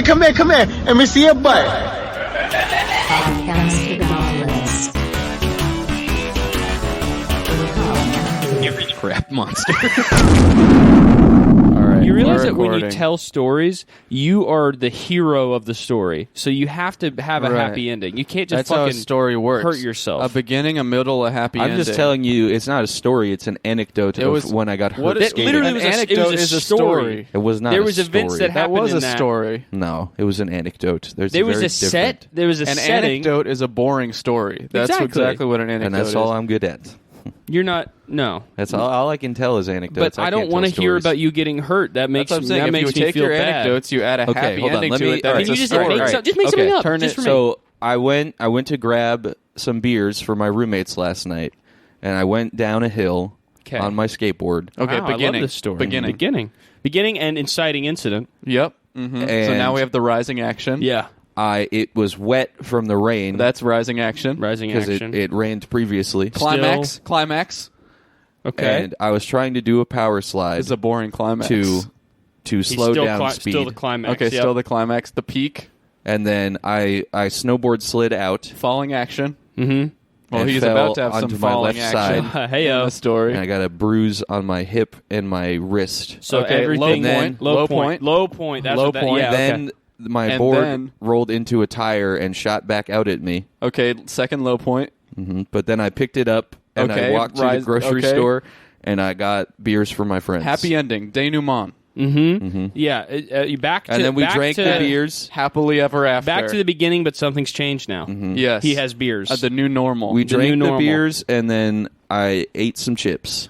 Come here. Let me see your butt. Podcast for the Nautilus. Crap monster. All right. You realize we're that when you recording. tell stories, you are the hero of the story. So you have to have a Right. happy ending. You can't just That's how a fucking story works. hurt yourself. A beginning, a middle, a happy I'm ending. just telling you, it's not a story. It's an anecdote It of was- when I got hurt what is- skating. literally An was a- it anecdote was a is a story. story. It was not. There a was events story. that That happened was in a that. story. No, it was an anecdote. There was very a different. set. There was a An setting. anecdote is a boring story. That's Exactly. exactly what an anecdote and that's is. all I'm good at. You're not. No. That's all I can tell is anecdotes. But I don't want to hear about you getting hurt. That That's makes what I'm saying. that If makes you me take feel your bad. anecdotes, you add a Okay, happy hold on. ending Let to me- it. all right, That's Can you a just story. make All right. just make something up? Turn just it. for me. So I went to grab some beers for my roommates last night, and I went down a hill 'Kay. on my skateboard. Okay, Wow, I beginning. love this story. Beginning. Beginning and inciting incident. Yep. Mm-hmm. So And- now we have the rising action. Yeah. It was wet from the rain That's rising action. Rising because action. it rained previously. Climax. Climax Okay. And I was trying to do a power slide is a boring climax. to He's slow still down cli- speed. Still the climax. Okay, yep. still the climax. The peak. And then I snowboard slid out, Falling action. Mm-hmm. Well, And he's fell about to have onto some my falling left action. side. Hey in yo. the story. and I got a bruise on my hip and my wrist. So Okay, everything low point, low point. That's low what that, point, Yeah, Then okay. my And board then- rolled into a tire and shot back out at me. Okay, second low point. But then I picked it up and Okay, I walked to the rise- grocery okay. store and I got beers for my friends. Happy ending. Denouement. Yeah. You back to And then we back drank to, the beers. Happily ever after. Back to the beginning, but something's changed now. Yes. He has beers. The new normal. We The drank new the normal. beers and then I ate some chips.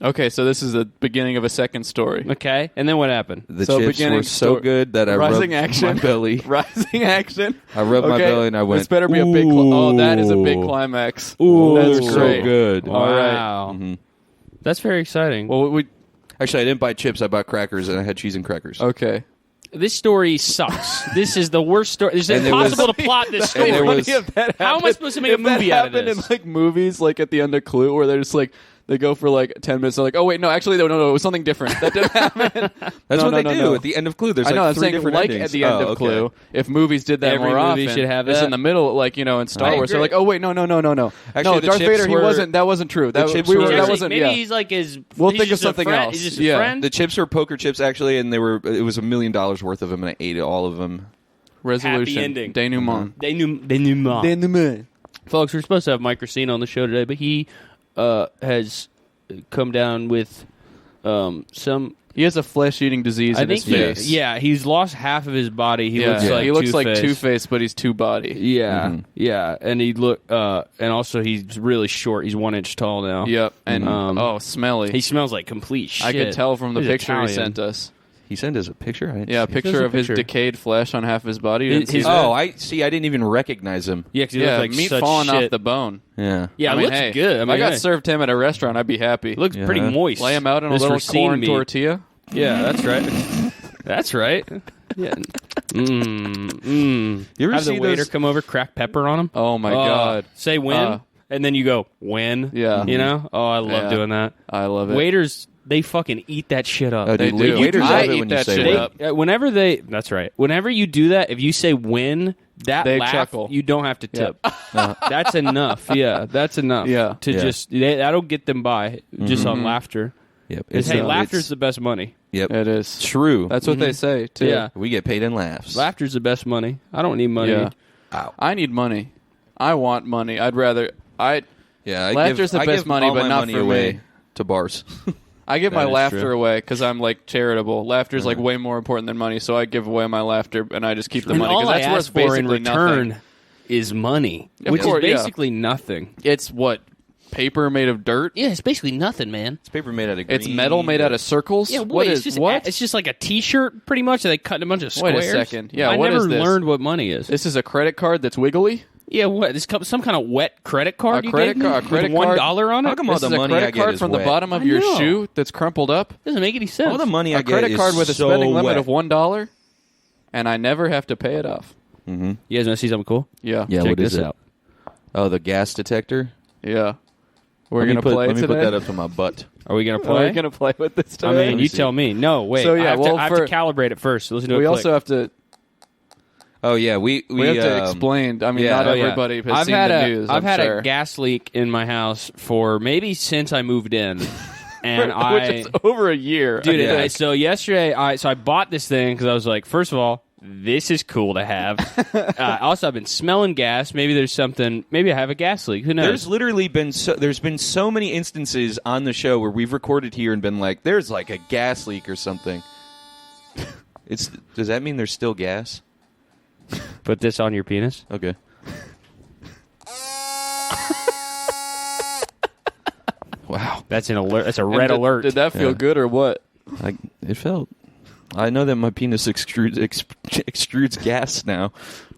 Okay, so this is the beginning of a second story. Okay, and then what happened? The So chips beginning were so story- good that I Rising rubbed action. my belly. Rising action. I rubbed my Okay, belly and I went, This better be a big. Oh, that is a big Ooh. climax. Ooh, that's they're great. so good. All right. Wow, that's very exciting. Well, we Actually, I didn't buy chips. I bought crackers and I had cheese and crackers. okay. This story sucks. This is the worst story. It's And there was- impossible to plot this story. and there was- How am I supposed to make a movie out of happened this? in like movies, like at the end of Clue, where they're just like they go for like 10 minutes. They're like, oh wait, no, actually, no, it was something different. That didn't happen. That's No, what no, they no, do no. at the end of Clue. There's I know. like I'm three saying different like endings. at the end Oh, of okay. Clue, if movies did that Every more movie often, should have it's that. in the middle, like in Star I Wars. They're agree. like, oh wait, no. Actually, No, the Darth chips Vader, he were- wasn't. That wasn't true. That chips we were- were. That Actually, wasn't. maybe Yeah. he's like his. We'll he's think of just a something friend. else. He's just a Yeah. friend. The chips were poker chips actually, and they were. It was $1 million worth of them, and I ate all of them. Resolution. Happy ending. Denouement. Denouement. Folks, we're supposed to have Mike Racine on the show today, but he has come down with some. He has a flesh-eating disease I in think, his face. yeah, he's lost half of his body. He looks like he looks like Two-Face. Two-Face, but he's two body. Yeah, yeah, and he and also he's really short. He's 1 inch tall now. Yep, and smelly. He smells like complete shit. I could tell from the He's picture he Italian. sent us. He sent us a picture. I didn't Yeah, a see it. picture There's a of his picture. decayed flesh on half his body. You didn't see His- that? Oh, I see. I didn't even recognize him. Yeah, 'cause he yeah, looks like meat such falling shit. off the bone. Yeah. Yeah, I it mean, looks hey, good. I if mean, I got hey, served him at a restaurant, I'd be happy. it looks pretty Yeah. moist. Lay him out on a This little Racine corn meat. tortilla. Yeah, that's right. That's right. Yeah. You ever Have see the waiter those? come over, crack pepper on him. Oh my god, Say when, and then you go when. Yeah. You know. Oh, I love Yeah. doing that. I love it. Waiters, they fucking eat that shit up. Oh, They dude, do. waiters I love it eat when you that say shit when. up. Whenever that's right. Whenever you do that, if you say when, that They laugh, chuckle. you don't have to tip. That's enough. Yeah, that's enough. Yeah. to Yeah. just that'll get them by just on laughter. Yep. Because hey, laughter's it's- the best money. Yep. It is. True. That's what they say too. Yeah. we get paid in laughs. Laughter's the best money. I don't need money. Yeah. Ow. I need money. I want money. I'd rather. Yeah. Laughter's the I best give money, all but my not money for away me. to bars. I give That my is laughter true. away because I'm like charitable. Laughter is like way more important than money, so I give away my laughter and I just keep the And money all because I that's ask worth for in basically return nothing. is money, Of which course, is yeah. basically nothing. It's what paper made of dirt. Yeah, it's basically nothing, man. It's paper made out of green. It's metal made out of circles. Yeah, what it's is just what? It's just like a T-shirt, pretty much. They cut in a bunch of Wait a squares. second. Yeah, I what never is this? learned what money is. This is a credit card that's wiggly. Yeah, what? This some kind of wet credit card? A credit you gave me? card- a credit with card? $1 on it? How come all This the is a money I credit get card is from the wet? bottom of I your know. shoe that's crumpled up. Doesn't make any sense. All the money I A get credit is card with a so spending limit wet. of $1, and I never have to pay it off. You guys want to see something cool? Yeah. Yeah, Check what is this it? out. Oh, the gas detector. Yeah. We're Let me gonna put- play Let me today. put that up to my butt. Are we gonna Are play? we gonna play with this I today? mean, you tell me. No, wait. So, yeah, I have, well, I have for- to calibrate it first. So listen to we it also click. have to. Oh yeah, we have to explain. I mean, yeah. not Oh, yeah. everybody has I've seen had the news. I've I'm had sure. a gas leak in my house for maybe since I moved in, and which is over a year. Dude, Yeah. so yesterday, I bought this thing because I was like, first of all, this is cool to have. Also, I've been smelling gas. Maybe there's something. Maybe I have a gas leak. Who knows? There's literally been there's been so many instances on the show where we've recorded here and been like, there's like a gas leak or something. Does that mean there's still gas? Put this on your penis. Okay. Wow, That's an alert. That's a And red did, alert. Did that feel Yeah. good or what? it felt. I know that my penis extrudes gas now.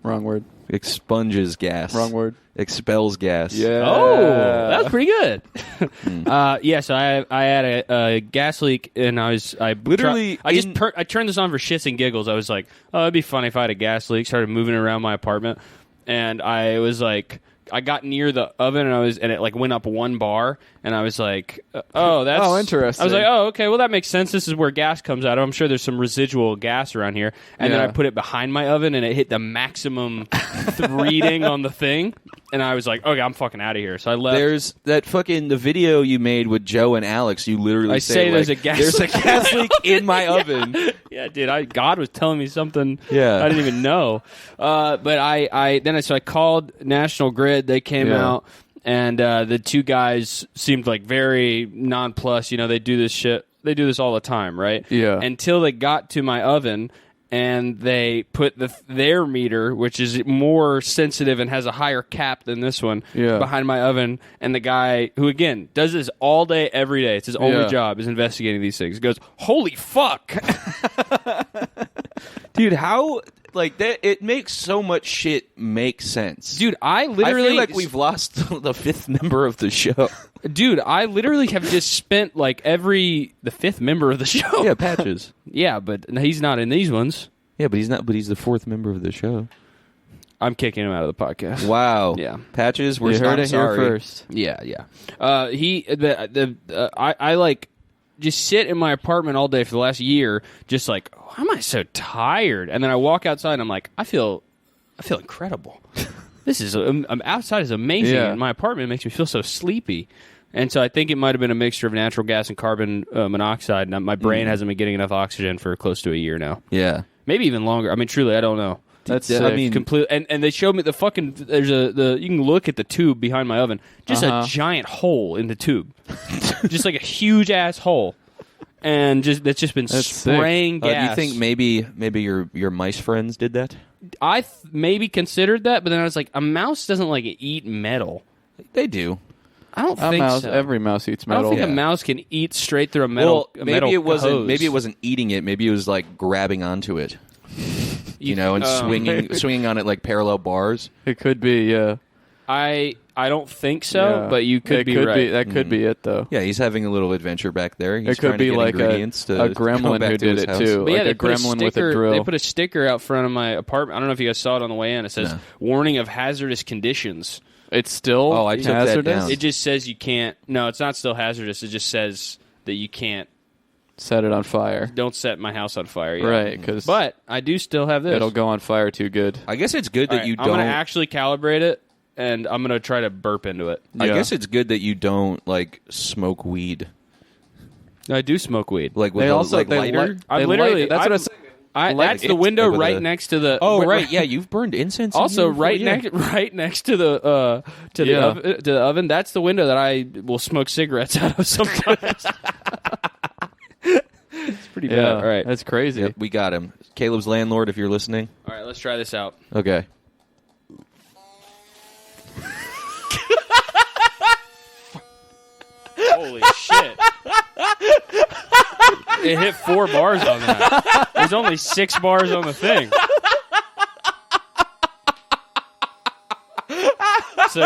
Wrong word. Expunges gas. Wrong word. Expels gas. Yeah. Oh, that was pretty good. Yeah, so I had a gas leak, and I Literally I turned this on for shits and giggles. I was like, oh, it'd be fun if I had a gas leak. Started moving around my apartment, and I was like, I got near the oven, and it like went up 1 bar, and I was like, oh, that's Oh, interesting. I was like, oh, okay, well that makes sense. This is where gas comes out of. I'm sure there's some residual gas around here, and then Yeah. I put it behind my oven, and it hit the maximum reading on the thing, and I was like, okay, I'm fucking out of here. So I left. There's that fucking the video you made with Joe and Alex. You literally I say there's like, a gas there's leak. a gas leak in my oven. Yeah, dude, God was telling me something Yeah. I didn't even know. But I called National Grid. They came Yeah. out, and the two guys seemed like very nonplussed. You know, they do this shit. They do this all the time, right? Yeah. Until they got to my oven, and they put their meter, which is more sensitive and has a higher cap than this one, Yeah. behind my oven. And the guy, who again does this all day, every day, it's his only Yeah. job, is investigating these things. He goes, "Holy fuck!" Dude, how like that? It makes so much shit make sense. Dude, I literally I feel like we've lost the 5th member of the show. Dude, I literally have just spent like the 5th member of the show. Yeah, Patches. Yeah, but he's not in these ones. Yeah, but he's not. But he's the 4th member of the show. I'm kicking him out of the podcast. Wow. Yeah. Patches. We're You heard I'm it here sorry. first. Yeah. I like just sit in my apartment all day for the last year, just like, why am I so tired? And then I walk outside and I'm like, I feel incredible. This is outside is amazing, Yeah. and my apartment makes me feel so sleepy. And so I think it might have been a mixture of natural gas and carbon monoxide. And my brain hasn't been getting enough oxygen for close to a year now, Yeah. maybe even longer. I mean, truly, I don't know. That's I sick. mean- Complete, and they showed me the fucking. There's you can look at the tube behind my oven, just a giant hole in the tube, just like a huge ass hole, and that's just been That's spraying Do gas. you think maybe your mice friends did that? I maybe considered that, but then I was like, a mouse doesn't like eat metal. They do. I don't A think mouse. so. Every mouse eats I don't metal. think a Yeah. mouse can eat straight through a metal. Well, a metal maybe it wasn't. hose. Maybe it wasn't eating it. Maybe it was like grabbing onto it. You know, and swinging on it like parallel bars. It could be. Yeah. I don't think so, Yeah. but you could It be right. That could be it though. Yeah, he's having a little adventure back there. He's It could trying to be get like ingredients to a go gremlin back who to his did it house. too. But yeah, like they a put a gremlin sticker. with a drill. They put a sticker out front of my apartment. I don't know if you guys saw it on the way in. It says No. "Warning of hazardous conditions." It's still Oh, I took that hazardous. down. It just says you can't. No, it's not still hazardous. It just says that you can't. Set it on fire. Don't set my house on fire. Yet. Right, because But I do still have this. it'll go on fire too good. I guess it's good that All right, you I'm don't. gonna actually calibrate it, and I'm gonna try to burp into it. I Yeah. guess it's good that you don't like smoke weed. I do smoke weed. Like with They a, also like they lighter. light- I'm they literally- light- That's what I I'm- was saying. Light That's it the window with right a- next to the. Oh right, yeah, you've burned incense. in Also, here before, right yeah. next to the Yeah. to the oven. That's the window that I will smoke cigarettes out of sometimes. It's pretty bad. Yeah, All right, that's crazy. Yep, we got him. Caleb's landlord, if you're listening. all right. Let's try this out. Okay. Holy shit! It hit 4 bars on that. There's only 6 bars on the thing. So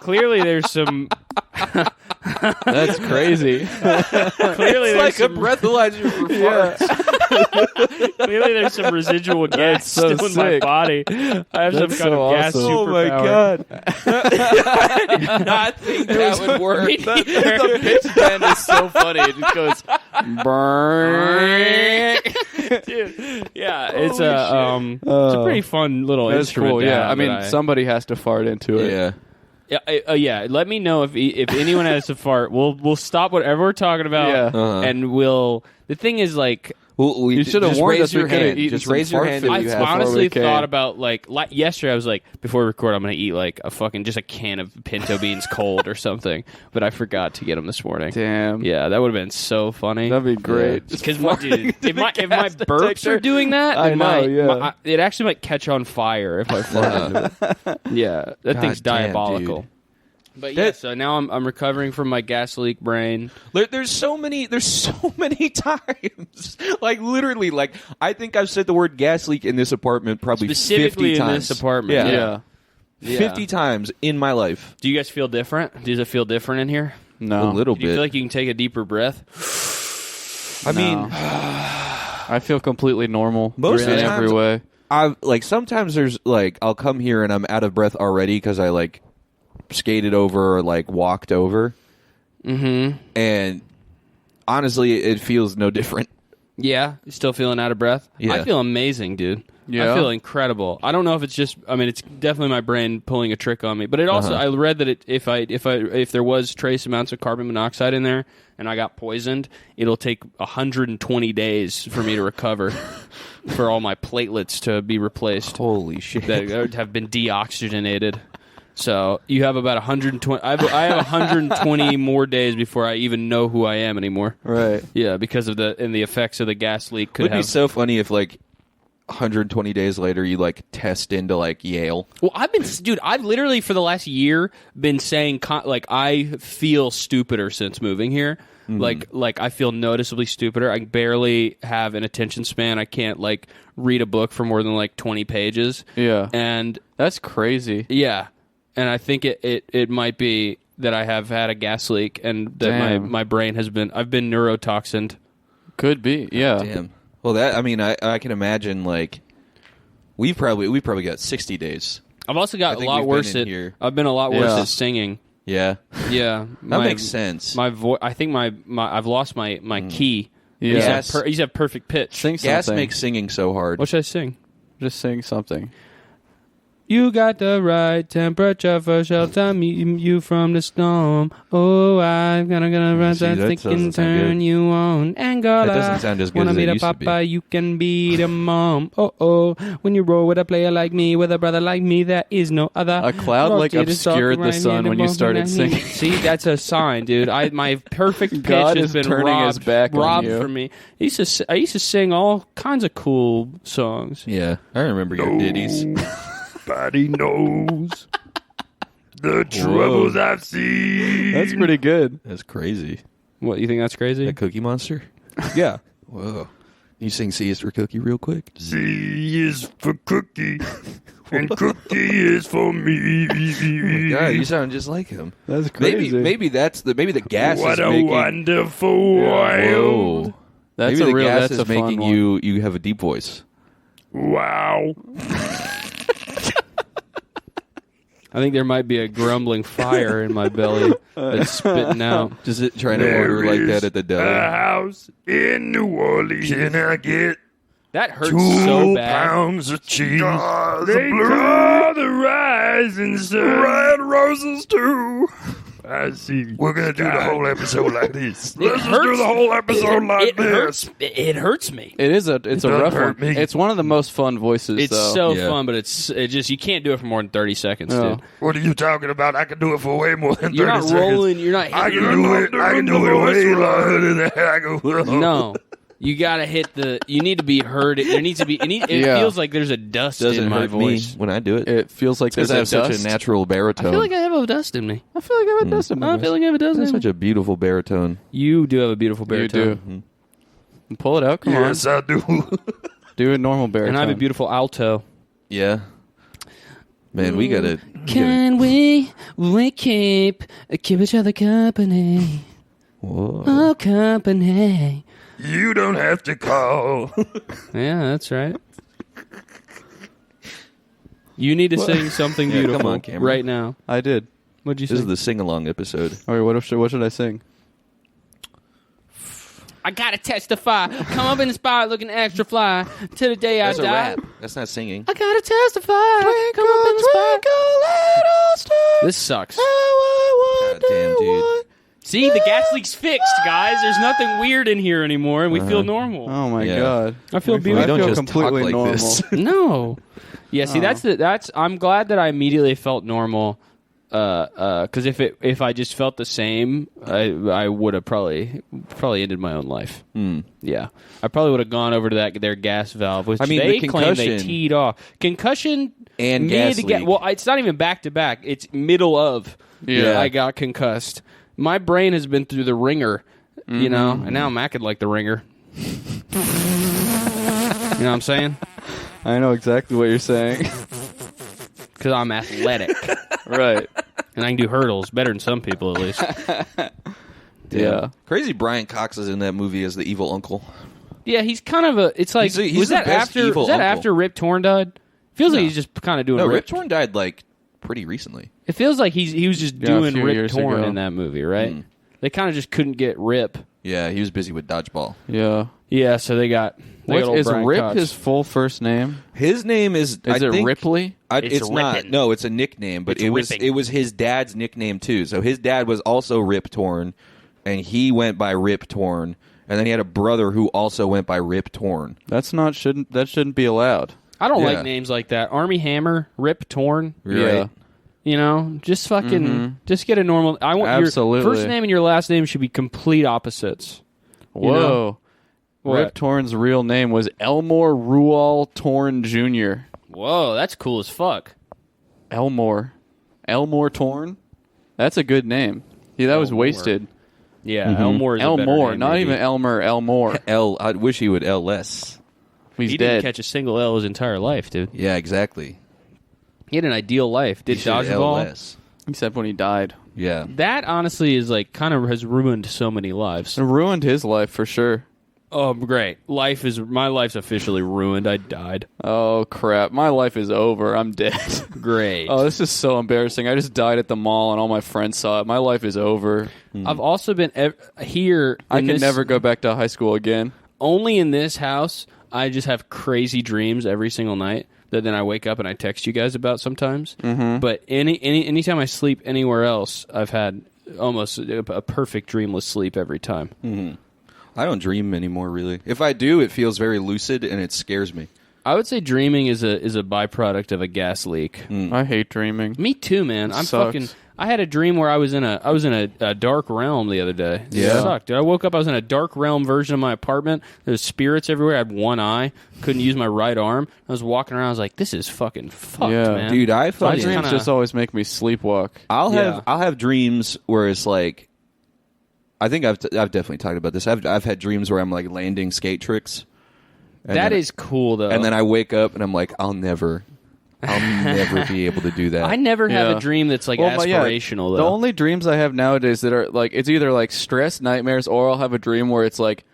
clearly, there's some. That's crazy. Clearly, there's some. breathalyzer for farts. Clearly, there's some residual gas so still in my sick. body. I have some That's kind so of gas awesome. superpower. I did not think that would work. The pitch bend is so funny. It just goes burn. Yeah, it's a pretty fun little That's instrument. cool. to Yeah, have I mean, that somebody has to fart into it. Yeah. Yeah, let me know if anyone has to fart. We'll stop whatever we're talking about, Yeah. and we'll. The thing is, like, Well, You should have just warned raise us. We your could have hand. eaten Just some raise your fart hand. food if I you have before honestly we came. thought about like yesterday. I was like, before we record, I'm gonna eat like a fucking just a can of pinto beans cold or something. But I forgot to get them this morning. Damn. Yeah, that would have been so funny. That'd be great. Just Because dude, if my gas burps detector. are doing that, I then know, yeah. it actually might catch on fire if I fart into it. Yeah, that God thing's damn, diabolical. dude. But yeah, so now I'm recovering from my gas leak brain. There's so many times. Like literally, like I think I've said the word gas leak in this apartment probably Specifically 50 in times. this apartment. Yeah. Yeah. Yeah. 50 times in my life. Do you guys feel different? Does it feel different in here? No. A little Do you bit. feel like you can take a deeper breath? I mean, I feel completely normal. Most in of the every times- way. I like sometimes there's like I'll come here and I'm out of breath already because I like skated over or like walked over. Mm-hmm. And honestly, it feels no different. Yeah, you still feeling out of breath? Yeah. I feel amazing, dude. Yeah? I feel incredible. I don't know if it's just. I mean, it's definitely my brain pulling a trick on me. But it also, I read that if there was trace amounts of carbon monoxide in there and I got poisoned, it'll take 120 days for me to recover, for all my platelets to be replaced Holy shit. that have been deoxygenated. So you have about 120. I have 120 more days before I even know who I am anymore. Right. Yeah, because of the effects of the gas leak It could would have. be so funny if like 120 days later you like test into like Yale. Well, I've literally for the last year been saying like I feel stupider since moving here. Like I feel noticeably stupider. I barely have an attention span. I can't like read a book for more than like 20 pages. Yeah. And That's crazy. yeah, and I think it might be that I have had a gas leak and that Damn. my brain has been I've been neurotoxined. Could be. Yeah. Damn. Well, that I mean, I can imagine like we probably got 60 days. I've also I got a think lot we've worse been in at here. I've been a lot worse Yeah. at singing. Yeah, Yeah, that makes sense. My voice. I think my I've lost my key. Yeah. He's at he's at perfect pitch. Sing Gas something. makes singing so hard. What should I sing? Just sing something. You got the right temperature for shelter, meeting you from the storm. Oh, I'm gonna run See, that that thick and doesn't sound turn good. you on. Angola. That doesn't sound as good Wanna as be it the used to papa, be. you can be the mom. Oh, when you roll with a player like me, with a brother like me, there is no other. A cloud, like, Rotate it, obscured talk the right sun in the when you moment started I need. singing. See, that's a sign, dude. My perfect pitch God has is been turning robbed, his back on robbed you. from me. I used to sing all kinds of cool songs. Yeah, I remember your ditties. Nobody knows the troubles I've seen. That's pretty good. That's crazy. What, you think that's crazy? That Cookie Monster. Yeah. Whoa. You sing C is for Cookie real quick? C is for cookie, and cookie is for me. God, you sound just like him. That's crazy. Maybe the gas What is a making. wonderful world. Whoa. That's Maybe a the real. gas That's is a fun making one. you have a deep voice. Wow. I think there might be a grumbling fire in my belly that's spitting out. Just trying to order like that at the a deli. house in New Orleans. Can I get That hurts 2 so bad. pounds of cheese? They call the rising sun. Red roses too. I see. We're gonna do the whole episode like this. Let's just do the whole episode like this. It hurts me. It's a doesn't rough one. hurt me. It's one of the most fun voices. It's though. so Yeah. fun, but it just you can't do it for more than 30 seconds, No. dude. What are you talking about? I can do it for way more than 30 You're not seconds. rolling. You're not. I Hitting can do it. I can do it way longer than that. I go. No, you gotta hit the. You need to be heard. There needs to be. It Yeah. feels like there's a dust Doesn't in my hurt voice. me when I do it. It feels like Because there's I have such dust. a natural baritone. I feel like I have a dust in me. I feel like I have a dust in my I feel like I have a dust in That's me. such a beautiful baritone. You do have a beautiful You baritone. do. Pull it out. Come Yes, I do. on. Do a normal baritone. And I have a beautiful alto. Yeah. Man, we gotta. Can we keep each other company? Whoa. Oh, company. You don't have to call. Yeah, that's right. You need to sing something Yeah, come beautiful on, Cameron. right now. I did. What'd you This is sing? the sing along episode. All right. What should I sing? I gotta testify. Come up in the spot looking extra fly till the day That's I a die. rap. That's not singing. I gotta testify. Come up in the spot. This sucks. God damn, dude. See, the gas leak's fixed, guys. There's nothing weird in here anymore, and we feel normal. Oh my Yeah. god. I feel I beautiful. don't feel just completely talk like normal. this. No. Yeah, see, that's. I'm glad that I immediately felt normal. Because if I just felt the same, I would have probably ended my own life. Yeah, I probably would have gone over to their gas valve, which I mean, they the claim they concussion- teed off. Concussion And gas leak. Well, it's not even back to back. It's middle of. Yeah. I got concussed. My brain has been through the ringer, you know, and now I'm acting like the ringer. You know what I'm saying? I know exactly what you're saying. Because I'm athletic. Right. And I can do hurdles better than some people, at least. Yeah. Crazy Brian Cox is in that movie as the evil uncle. Yeah, he's kind of a. It's like He's was the that best after? evil Was that uncle. after Rip Torn died? Feels like he's just kind of doing. No, Rip Rip Torn died like pretty recently. It feels like he was just Yeah, a doing few Rip years Torn ago. in that movie, right? They kind of just couldn't get Rip. Yeah, he was busy with dodgeball. Yeah. Yeah, so they got. What, is Brian Rip Cox. his full first name? His name is. Is it Ripley? It's not. Rippin'. No, it's a nickname, but It's it was Ripping. it was his dad's nickname too. So his dad was also Rip Torn, and he went by Rip Torn. And then he had a brother who also went by Rip Torn. That shouldn't be allowed. I don't Yeah. like names like that. Army Hammer, Rip Torn. Right? You know, just fucking, just get a normal. I want Absolutely. your first name and your last name should be complete opposites. Whoa. know? What? Rip Torn's real name was Elmore Rual Torn Jr. Whoa, that's cool as fuck. Elmore Torn? That's a good name. Yeah, that was Elmore. wasted. Yeah, Elmore is a better Elmore, name, not maybe. even Elmer, Elmore. I wish he would L less. He's He dead. didn't catch a single L his entire life, dude. Yeah, exactly. He had an ideal life. Did He should L dodgeball. less. Except when he died. Yeah. That honestly is like kind of has ruined so many lives. It ruined his life for sure. Oh, great! My life's officially ruined. I died. Oh, crap. My life is over. I'm dead. Great. Oh, this is so embarrassing. I just died at the mall and all my friends saw it. My life is over. I've also been here. I in can this- never go back to high school again. Only in this house. I just have crazy dreams every single night that then I wake up and I text you guys about sometimes. Mm-hmm. But anytime I sleep anywhere else, I've had almost a perfect dreamless sleep every time. I don't dream anymore, really. If I do, it feels very lucid and it scares me. I would say dreaming is a byproduct of a gas leak. I hate dreaming. Me too, man. I'm Sucks. fucking. I had a dream where I was in a dark realm the other day. Yeah? It sucked, dude. I woke up. I was in a dark realm version of my apartment. There's spirits everywhere. I had one eye. Couldn't use my right arm. I was walking around. I was like, "This is fucking fucked, Yeah. man." Dude, I My fucking... dreams Dreams just always make me sleepwalk. I'll Yeah. have dreams where it's like... I think I've definitely talked about this. I've had dreams where I'm like landing skate tricks. And That then- is cool, though. And then I wake up and I'm like, I'll never be able to do that. I never have Yeah. a dream that's like Well, yeah, aspirational, the though. only dreams I have nowadays that are like it's either like stress nightmares or I'll have a dream where it's like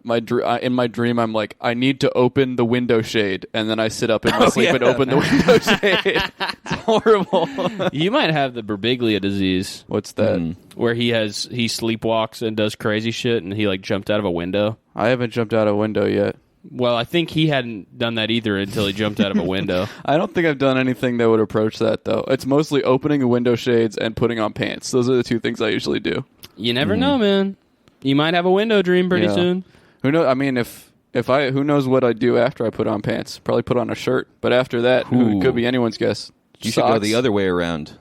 in my dream I'm like I need to open the window shade and then I sit up in my sleep and open the window shade. It's horrible. You might have the Berbiglia disease, What's that? where he sleepwalks and does crazy shit, and he like jumped out of a window. I haven't jumped out a window yet. Well, I think he hadn't done that either until he jumped out of a window. I don't think I've done anything that would approach that though. It's mostly opening the window shades and putting on pants. Those are the two things I usually do. You never know, man. You might have a window dream pretty Yeah. soon. Who knows? I mean, if who knows what I do after I put on pants? Probably put on a shirt. But after that, Ooh. it could be anyone's guess. You should go Socks? the other way around.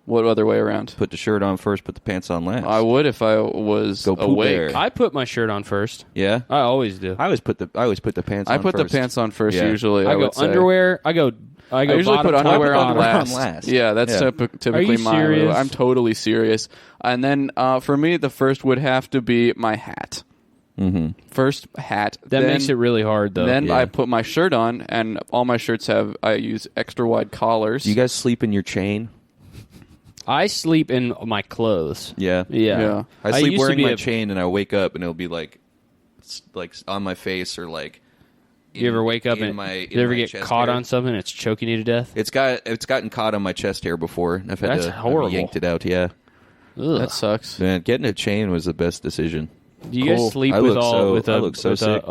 What other way around? Put the shirt on first, put the pants on last. I would if I was Go Pooh awake. Bear. I put my shirt on first. Yeah? I always do. I always put the pants on I put first. the pants on first Yeah. usually. I go would say. underwear. I go I usually bottom, put top, underwear on bottom. last. on last. Yeah, that's Yeah. typically Are you my serious? I'm totally serious. And then for me, the first would have to be my hat. Mm-hmm. First hat. That then, makes it really hard, though. Then Yeah. I put my shirt on, and all my shirts I use extra wide collars. Do you guys sleep in your chain? I sleep in my clothes. Yeah. Yeah. Yeah. I used sleep to wearing be my a- chain and I wake up and it'll be like on my face or like You ever wake up in and my you ever my get chest caught hair. on something and it's choking you to death? It's gotten caught on my chest hair before. And I've had That's to horrible. I've yanked it out. Yeah, Ugh. That sucks. man, getting a chain was the best decision. Do you guys Cool. sleep I with look all so- with I a look so with sick.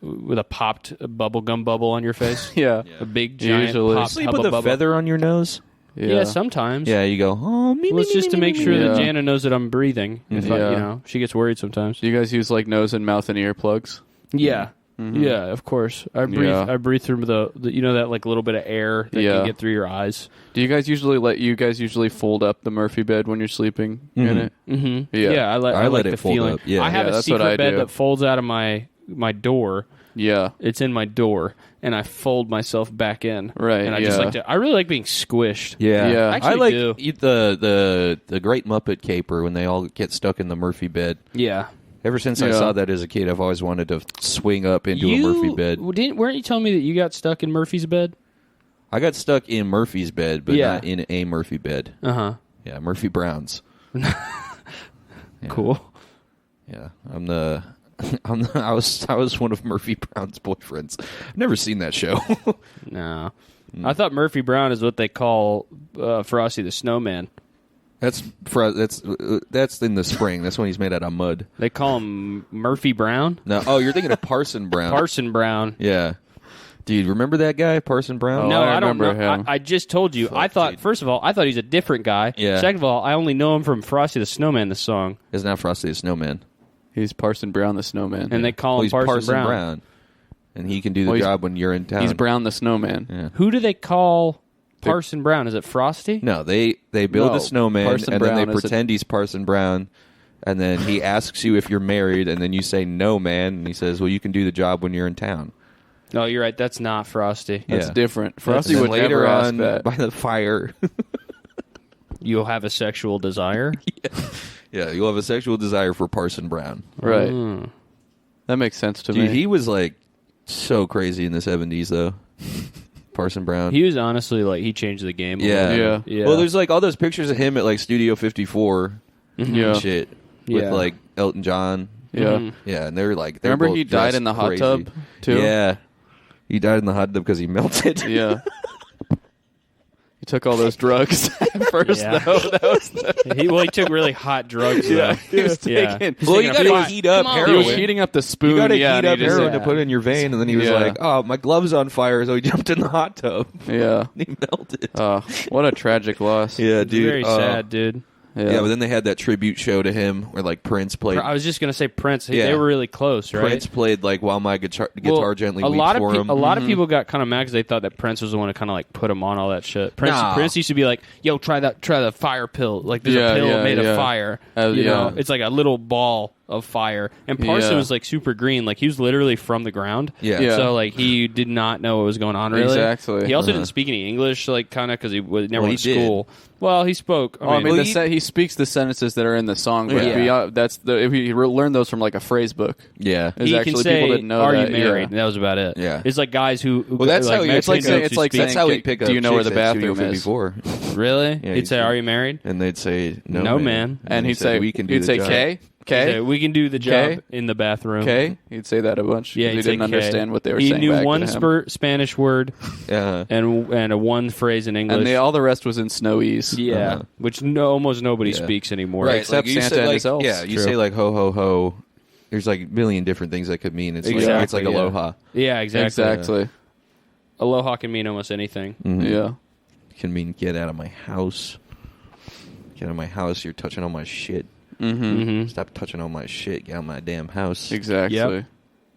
with a popped bubble gum bubble on your face? Yeah. A big giant Usually. popped Sleep hubba with a bubba. feather on your nose. Yeah, sometimes. Yeah, you go. Oh, me, Well, it's just to make sure me. that Yeah. Jana knows that I'm breathing. If I, Yeah. she gets worried sometimes. Do you guys use like nose and mouth and ear plugs? Yeah. Yeah, of course. I breathe. Yeah. I breathe through the that like little bit of air that Yeah. can get through your eyes. Do you guys usually fold up the Murphy bed when you're sleeping in it? Mm-hmm. Yeah. Yeah, I I like let the it fold feeling. up, yeah. I have Yeah, a that's what secret I bed do. that folds out of my door. Yeah. It's in my door, and I fold myself back in. Right, and I just yeah. like to. I really like being squished. Yeah, Yeah. I I actually like do. the Great Muppet Caper when they all get stuck in the Murphy bed. Yeah. Ever since I Yeah. saw that as a kid, I've always wanted to swing up into a Murphy bed. Weren't you telling me that you got stuck in Murphy's bed? I got stuck in Murphy's bed, but Yeah. not in a Murphy bed. Uh huh. Yeah, Murphy Brown's. Cool. Yeah, I was one of Murphy Brown's boyfriends. I've never seen that show. No. I thought Murphy Brown is what they call Frosty the Snowman. that's in the spring. That's when he's made out of mud. They call him Murphy Brown? No, oh, you're thinking of Parson Brown. Parson Brown. Yeah, dude, remember that guy, Parson Brown? Oh, No, I I don't know. remember him. I just told you. I thought, dude. first of all, I thought he's a different guy. Yeah. Second of all, I only know him from Frosty the Snowman, the song. It's not Frosty the Snowman. He's Parson Brown the Snowman. And they call Well, him he's Parson, Brown. Brown, and he can do the Well, he's- job when you're in town. He's Brown the Snowman. Yeah. Who do they call Parson Brown? Is it Frosty? No, they build No, a snowman Parson and then Brown they is a- pretend he's Parson Brown, and then he asks you if you're married, and then you say no, man, and he says, well, you can do the job when you're in town. No, you're right. That's not Frosty. That's Yeah. different. And Frosty then would later never ask on that. by the fire. You'll have a sexual desire. Yeah, you'll have a sexual desire for Parson Brown. Right. Mm. That makes sense to Dude, me. he was like so crazy in the 70s, though. Parson Brown. He was honestly like he changed the game. A Yeah. little bit. Yeah. Well, there's like all those pictures of him at like Studio 54 yeah. and shit with Yeah. like Elton John. Yeah. Mhm. Yeah, and they're like, they're Remember both he died dressed in the hot crazy. tub, too? Yeah, he died in the hot tub because he melted. Yeah. He took all those drugs at first, Yeah. though. That was he took really hot drugs. Though. he was Yeah. taking. Well, you taking a gotta pot. heat up Come on. heroin. He was heating up the spoon. You gotta yeah, heat and he up just- heroin yeah. to put in your vein, and then he was Yeah. like, "Oh, my glove's on fire," so he jumped in the hot tub. Yeah. He melted. What a tragic loss. Yeah, It's dude. very sad, dude. Yeah, but then they had that tribute show to him where like Prince played. I was just gonna say Prince. Yeah. They were really close, right? Prince played like "While My Guitar Well, Gently a Weeps lot of for Him." a lot of people got kind of mad because they thought that Prince was the one to kind of like put him on all that shit. Nah. Prince used to be like, "Yo, try the fire pill. Like there's Yeah, a pill yeah, made yeah. of fire. Yeah. You know, it's like a little ball of fire." And Parson Yeah. was like super green, like he was literally from the ground. Yeah. Yeah. So like he did not know what was going on. Really, Exactly. He also Uh-huh. didn't speak any English, like kind of because he was never Well, went he to did. school. Well, he spoke. Oh, I mean, Well, he speaks the sentences that are in the song, but Yeah. beyond, that's the if you learn those from like a phrase book. Yeah. Is he actually can say, people didn't know "Are that. you married?" Yeah. That was about it. Yeah. It's like guys who Well, that's how he. It's like Mexican saying- folks it's who like speak- That's how he'd pick up. Do you know where chicks the at Studio bathroom is? 54. Really? Yeah, He'd say, "Are you married?" And they'd say, "No, No, man." And he'd said, say, "We can do he'd the say job." K, He'd say, K, "We can do the job K? in the bathroom." K. He'd say that a bunch. Yeah, he he'd say didn't K. understand what they were he saying. knew back one to him. Spanish word Yeah. and a one phrase in English. And all the rest was in Snowies. yeah, Uh-huh. which almost nobody Yeah. speaks anymore. Right. Except like, you Santa say, and like, his elves. Yeah, you True. say like ho ho ho. There's like a million different things that could mean. It's like Exactly, it's like yeah. aloha. Yeah, exactly. Exactly. Aloha can mean almost anything. Mhm. Yeah. Can mean get out of my house. Get out of my house. You're touching on my shit. Mm-hmm. Mm-hmm. Stop touching on my shit. Get out of my damn house. Exactly. Yep.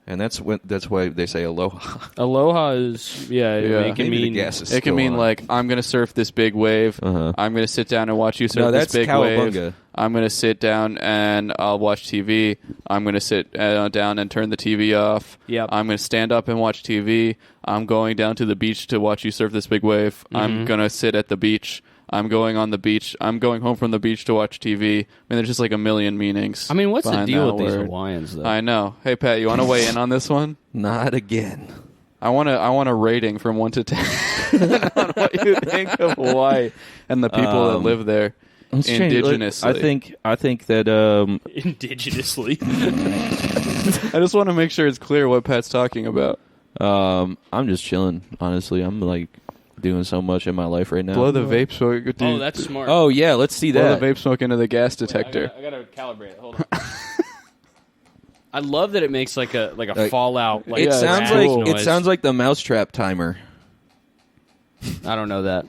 And that's why they say aloha. Aloha is Yeah. It can Maybe the mean gas is It can still mean on. like I'm gonna surf this big wave. Uh-huh. I'm gonna sit down and watch you surf No, this that's big cowabunga. wave. I'm gonna sit down and I'll watch TV. I'm gonna sit down and turn the TV off. Yep. I'm gonna stand up and watch TV. I'm going down to the beach to watch you surf this big wave. Mm-hmm. I'm gonna sit at the beach. I'm going on the beach. I'm going home from the beach to watch TV. I mean, there's just like a million meanings. I mean, what's the behind deal that with these word. Hawaiians, though? I know. Hey Pat, you want to weigh in on this one? Not again. I want a rating from 1 to 10 on what you think of Hawaii and the people that live there indigenously. I think that Indigenously. I just want to make sure it's clear what Pat's talking about. I'm just chilling. Honestly, I'm like doing so much in my life right now. Blow the vape smoke. Dude, Oh, that's smart. Oh yeah, let's see blow that. the vape smoke into the gas Wait, detector. I gotta calibrate it. Hold on. I love that it makes like a Like, Fallout. Like It sounds like noise. it sounds like the mousetrap timer. I don't know that.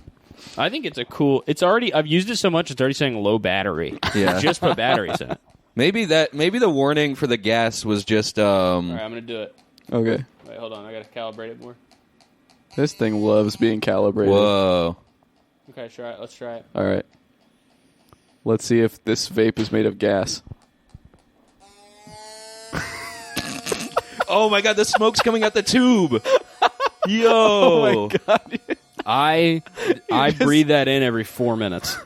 I think it's a cool. It's already. I've used it so much. It's already saying low battery. Yeah. Just put batteries in it. Maybe the warning for the gas was just All right, I'm gonna do it. Okay. Wait, hold on. I gotta calibrate it more. This thing loves being calibrated. whoa. Okay, try it. Let's try it. All right. Let's see if this vape is made of gas. Oh my god, the smoke's coming out the tube. Yo. Oh my god. I breathe that in every 4 minutes.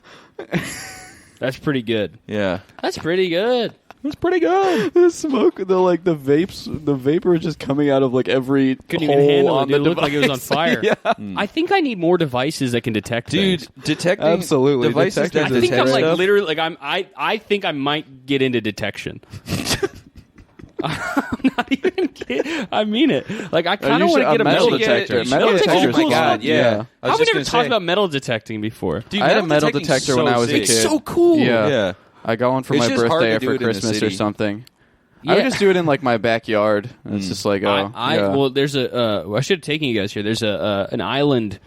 That's pretty good. Yeah. That's pretty good. That's pretty good. The smoke, the vapor is just coming out of like every Couldn't hole even handle on it. Dude. the It looked like it was on device. fire. Yeah. I think I need more devices that can detect Dude, things. detecting Absolutely. devices Detecting that I think I'm detect like stuff. literally like I think I might get into detection. I'm not even kidding. I mean it. Like I kind of want to get a metal detector. You should get it. Metal Oh my detector. god, yeah. Yeah. I was How have we just never gonna talked say. about metal detecting before? Dude, I had a metal detecting's detector when so I was a sick. kid. It's so cool. Yeah. I got one for It's my just hard birthday to or do for it in the Christmas or city. something. I Yeah. would just do it in like my backyard. And it's just like, oh, yeah. Well, there's a. I should have taken you guys here. There's an island.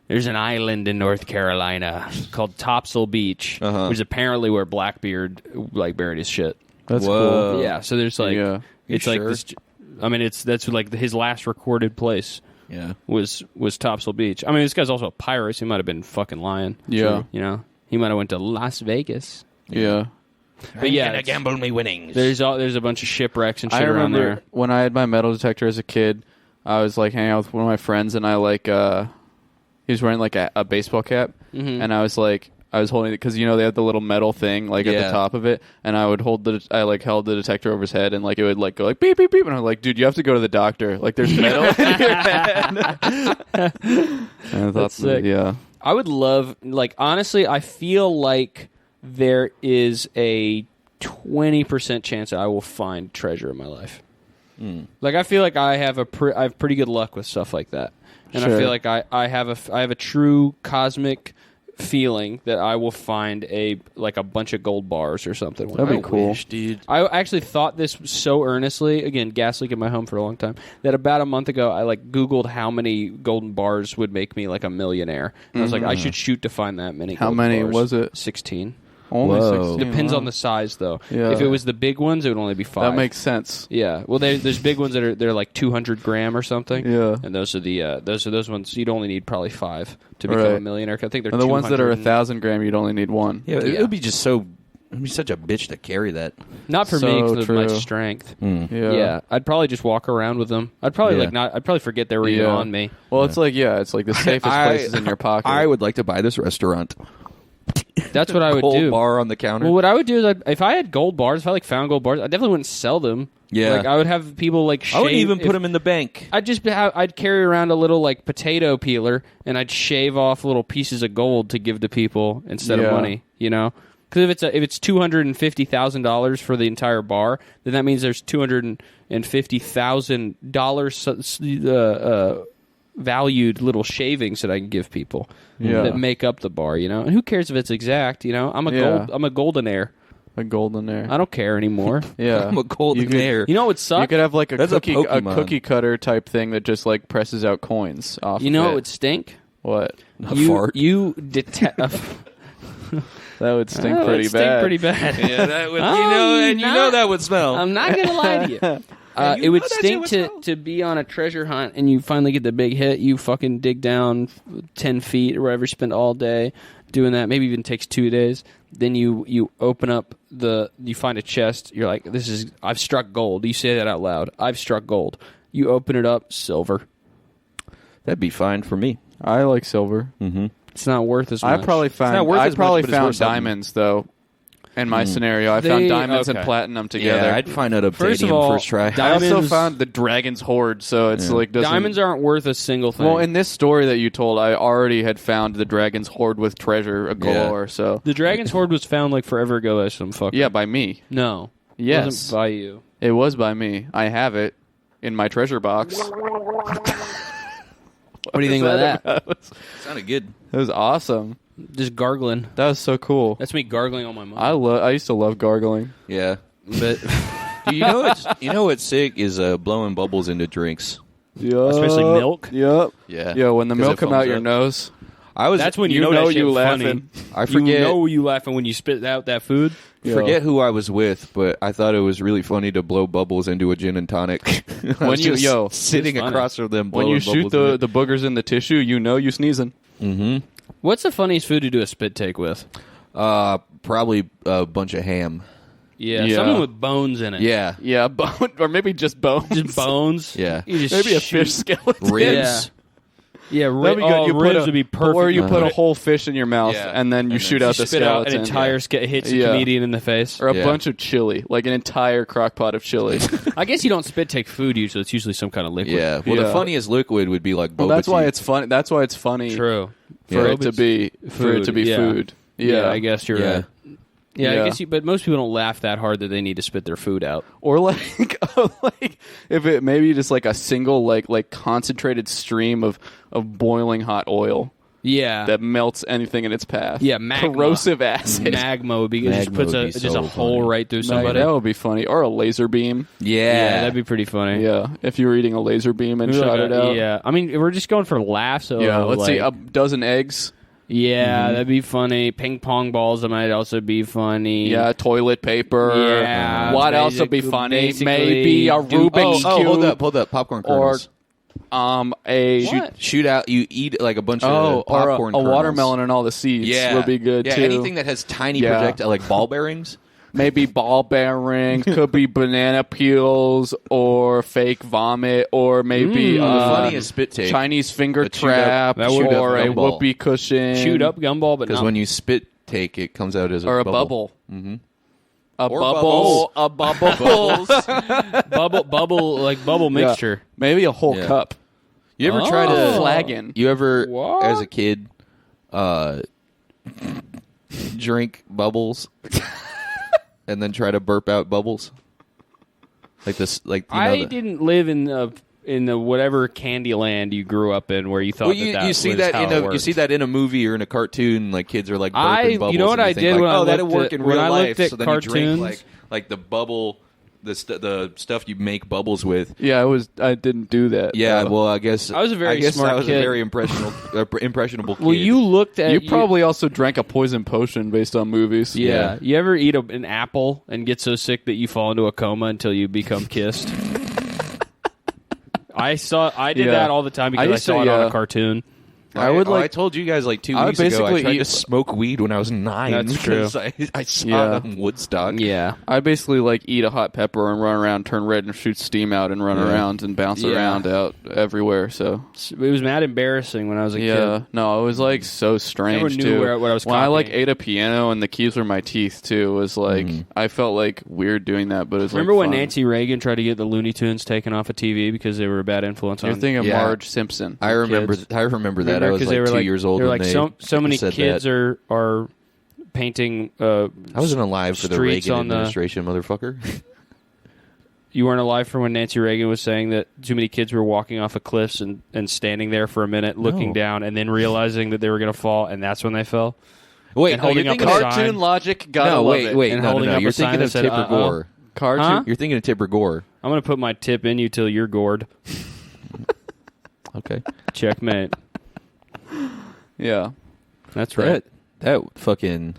There's an island in North Carolina called Topsail Beach, Uh-huh. which is apparently where Blackbeard like buried his shit. That's Whoa. cool. Yeah, so there's like Yeah. it's You like sure? this. I mean, that's like his last recorded place Yeah. was Topsail Beach. I mean, this guy's also a pirate. So he might have been fucking lying. Yeah. You know, he might have went to Las Vegas. Yeah. But yeah, gonna gamble me winnings. there's a bunch of shipwrecks and shit I around remember there. when I had my metal detector as a kid, I was like hanging out with one of my friends, and I like he was wearing like a baseball cap, and I was holding it because they have the little metal thing like at Yeah. the top of it, and I would held the detector over his head, and like it would like go like beep beep beep, and I'm like, dude, you have to go to the doctor. Like there's metal in your head. And I thought, That's sick. yeah, I would love, like, honestly, I feel like there is a 20% chance that I will find treasure in my life. Like, I feel like I have I have pretty good luck with stuff like that, and I Sure. feel like I have a true cosmic feeling that I will find a bunch of gold bars or something. That'd be cool. dude. I actually thought this so earnestly. Again, gas leak in my home for a long time. That about a month ago, I like Googled how many golden bars would make me like a millionaire. And I was like, I should shoot to find that many. How golden many bars. was it? 16. Only Whoa. 16. Depends Wow. on the size, though. Yeah. If it was the big ones, it would only be 5. That makes sense. yeah. Well, there's big ones that they're like 200 gram or something. Yeah. And those are those ones you'd only need probably 5 to become Right. a millionaire. I think they're And the ones that are 200 1,000 gram, you'd only need one. Yeah, Yeah. it would be just so. It'd be such a bitch to carry that. Not for So me because of my true. strength. Yeah. I'd probably just walk around with them. I'd probably Yeah. I'd probably forget they were even Yeah. on me. Well, it's like it's like the safest places in your pocket. I would like to buy this restaurant. That's what I would Gold do. bar on the counter. Well, what I would do is if I had gold bars, if I found gold bars, I definitely wouldn't sell them. Yeah. Like I would have people like shave. I wouldn't even put them in the bank. I'd carry around a little like potato peeler and I'd shave off little pieces of gold to give to people instead of Yeah. money. Because if it's $250,000 for the entire bar, then that means there's $250,000 valued little shavings that I can give people that make up the bar. And who cares if it's exact? I'm a Yeah. goldenaire. a golden there. I don't care anymore. Yeah, I'm a golden You could- air. You know what would suck? You could have like a That's a cookie Pokemon. cookie cutter type thing that just like presses out coins off. You know of what it. would stink? What? A fart. You detect. That would stink That would pretty stink bad. pretty bad. Yeah, that would. I'm not- that would smell. I'm not gonna lie to you. you It would know that shit stink would to, smell. to be on a treasure hunt and you finally get the big hit. You fucking dig down 10 feet or whatever, spend all day doing that. Maybe even takes 2 days. Then you open up you find a chest. You're like, I've struck gold. You say that out loud. I've struck gold. You open it up, silver. That'd be fine for me. I like silver. It's not worth as I much. probably found. not worth I as much, probably but it's found worth something. diamonds though. In my scenario, I found diamonds and okay. platinum together. Yeah, I'd find out First of obsidian all, first try. I also diamonds- found the dragon's hoard, so it's like doesn't, Diamonds aren't worth a single thing. Well, in this story that you told, I already had found the dragon's hoard with treasure galore. So the dragon's hoard was found like forever ago as some fucker. yeah, by me. No. It Yes. wasn't by you. It was by me. I have it in my treasure box. What do you think about that? Sounded good. It was awesome. Just gargling. That was so cool. That's me gargling on my mom. I used to love gargling. Yeah. But You know what's sick is blowing bubbles into drinks. Yep. Especially milk. Yep. Yeah. Yeah, when the 'Cause milk it come out foams your up. nose. That's when you know know that you shit laughing. funny. I forget. You know you laughing when you spit out that food. Forget who I was with, but I thought it was really funny to blow bubbles into a gin and tonic. I was you- just sitting it's funny. across from them, When blowing you shoot bubbles in the boogers in the tissue, you know you sneezing. What's the funniest food to do a spit take with? it. Probably a bunch of ham. Yeah, Yeah. something with bones in it. Yeah, Yeah, bone, or maybe just bones. Just bones. Yeah. You just Maybe a shoot- fish skeleton. ribs. Yeah, That'd be good. Oh, You put ribs a, would be perfect. Or you put a whole fish in your mouth, Yeah. and then you And shoot then out you the spit out skeleton. an entire hits a Yeah. comedian in the face. or a Yeah. bunch of chili, like an entire crock pot of chili. I guess you don't spit take food usually. It's usually some kind of liquid. Yeah. Well, the Yeah. funniest liquid would be like boba Well, that's why tea. it's funny. That's why it's funny True. for Yeah. it to be yeah. food. Yeah, I guess you're Yeah. right. Yeah, Yeah. I guess. But most people don't laugh that hard that they need to spit their food out. Or like, like if it maybe just like a single like concentrated stream of boiling hot oil Yeah, that melts anything in its path. Yeah, magma. corrosive acid. magma would be good. It just Magma puts would be just a so hole funny. right through Like, somebody. that would be funny. Or a laser beam. Yeah, that'd be pretty funny. Yeah, if you were eating a laser beam and shot it out. Yeah, I mean, we're just going for laughs. So Yeah, let's see, like- a dozen eggs. Yeah, that'd be funny. Ping pong balls that might also be funny. Yeah, toilet paper. Yeah, What else would be basic- funny? basically Maybe a do- Rubik's Oh, cube. hold up. Popcorn Or kernels. a What? Shoot out. You eat like a bunch or of a popcorn kernels. watermelon and all the seeds Yeah, would be good yeah, too. anything that has tiny Yeah. projectile, like ball bearings. Maybe ball bearings, could be banana peels or fake vomit, or maybe The funniest spit take. Chinese finger A chewed up- trap, that would- or a gumball. whoopee cushion, Chewed up gumball, but Because not when you spit take, it comes out as or a bubble. bubble. A Or bubble, a bubble, bubble like bubble mixture. maybe a whole Yeah. cup. You ever try A to flagon. You ever, What? as a kid, drink bubbles and then try to burp out bubbles? Like this, like you know I the- didn't live in the whatever candy land you grew up in where you thought Well, you that see was that how in it you worked. see that in a movie or in a cartoon, like kids are like burping bubbles. you know what and you I think, did like, when I oh, that'll looked work at- in when real I life. looked at So then you drink cartoons- like the bubble, the stuff you make bubbles with. Yeah, I didn't do that. Yeah, though. well, I guess I was a very smart I was kid. a very impressionable kid. Well, you looked at you probably also drank a poison potion based on movies. Yeah. You ever eat an apple and get so sick that you fall into a coma until you become kissed? I did Yeah. that all the time because I used saw to, it on yeah. a cartoon. I would I like. told you guys like 2 I would weeks ago. I basically tried to eat- smoke weed when I was 9. That's true. because I saw Yeah. it on Woodstock. Yeah. I basically like eat a hot pepper and run around, turn red, and shoot steam out and run Yeah. around and bounce Yeah. around out everywhere. So It was mad embarrassing when I was a yeah, kid. no, it was like so strange Never knew too. what I was when I like copying. ate a piano and the keys were my teeth too. It was like I felt like weird doing that, but it was Remember like when fun. Nancy Reagan tried to get the Looney Tunes taken off of TV because they were a bad influence You're on thinking of Yeah. Marge Simpson. I remember. Kids. I remember that. I was 'Cause like they were 2 years old They were when like they so many said kids that. are painting. I wasn't alive for the streets Reagan on the- administration, motherfucker. You weren't alive for when Nancy Reagan was saying that too many kids were walking off of cliffs and standing there for a minute, looking No. down, and then realizing that they were going to fall, and that's when they fell. Wait, And no, holding you're up thinking a of, sign. Cartoon logic, gotta no, love wait, it. wait, And no, holding no, up you're a sign thinking that of said, Tipper Gore. Cartoon. Huh? You're thinking of Tipper Gore. I'm going to put my tip in you till you're gored. Okay, Checkmate. Yeah. That's right. that fucking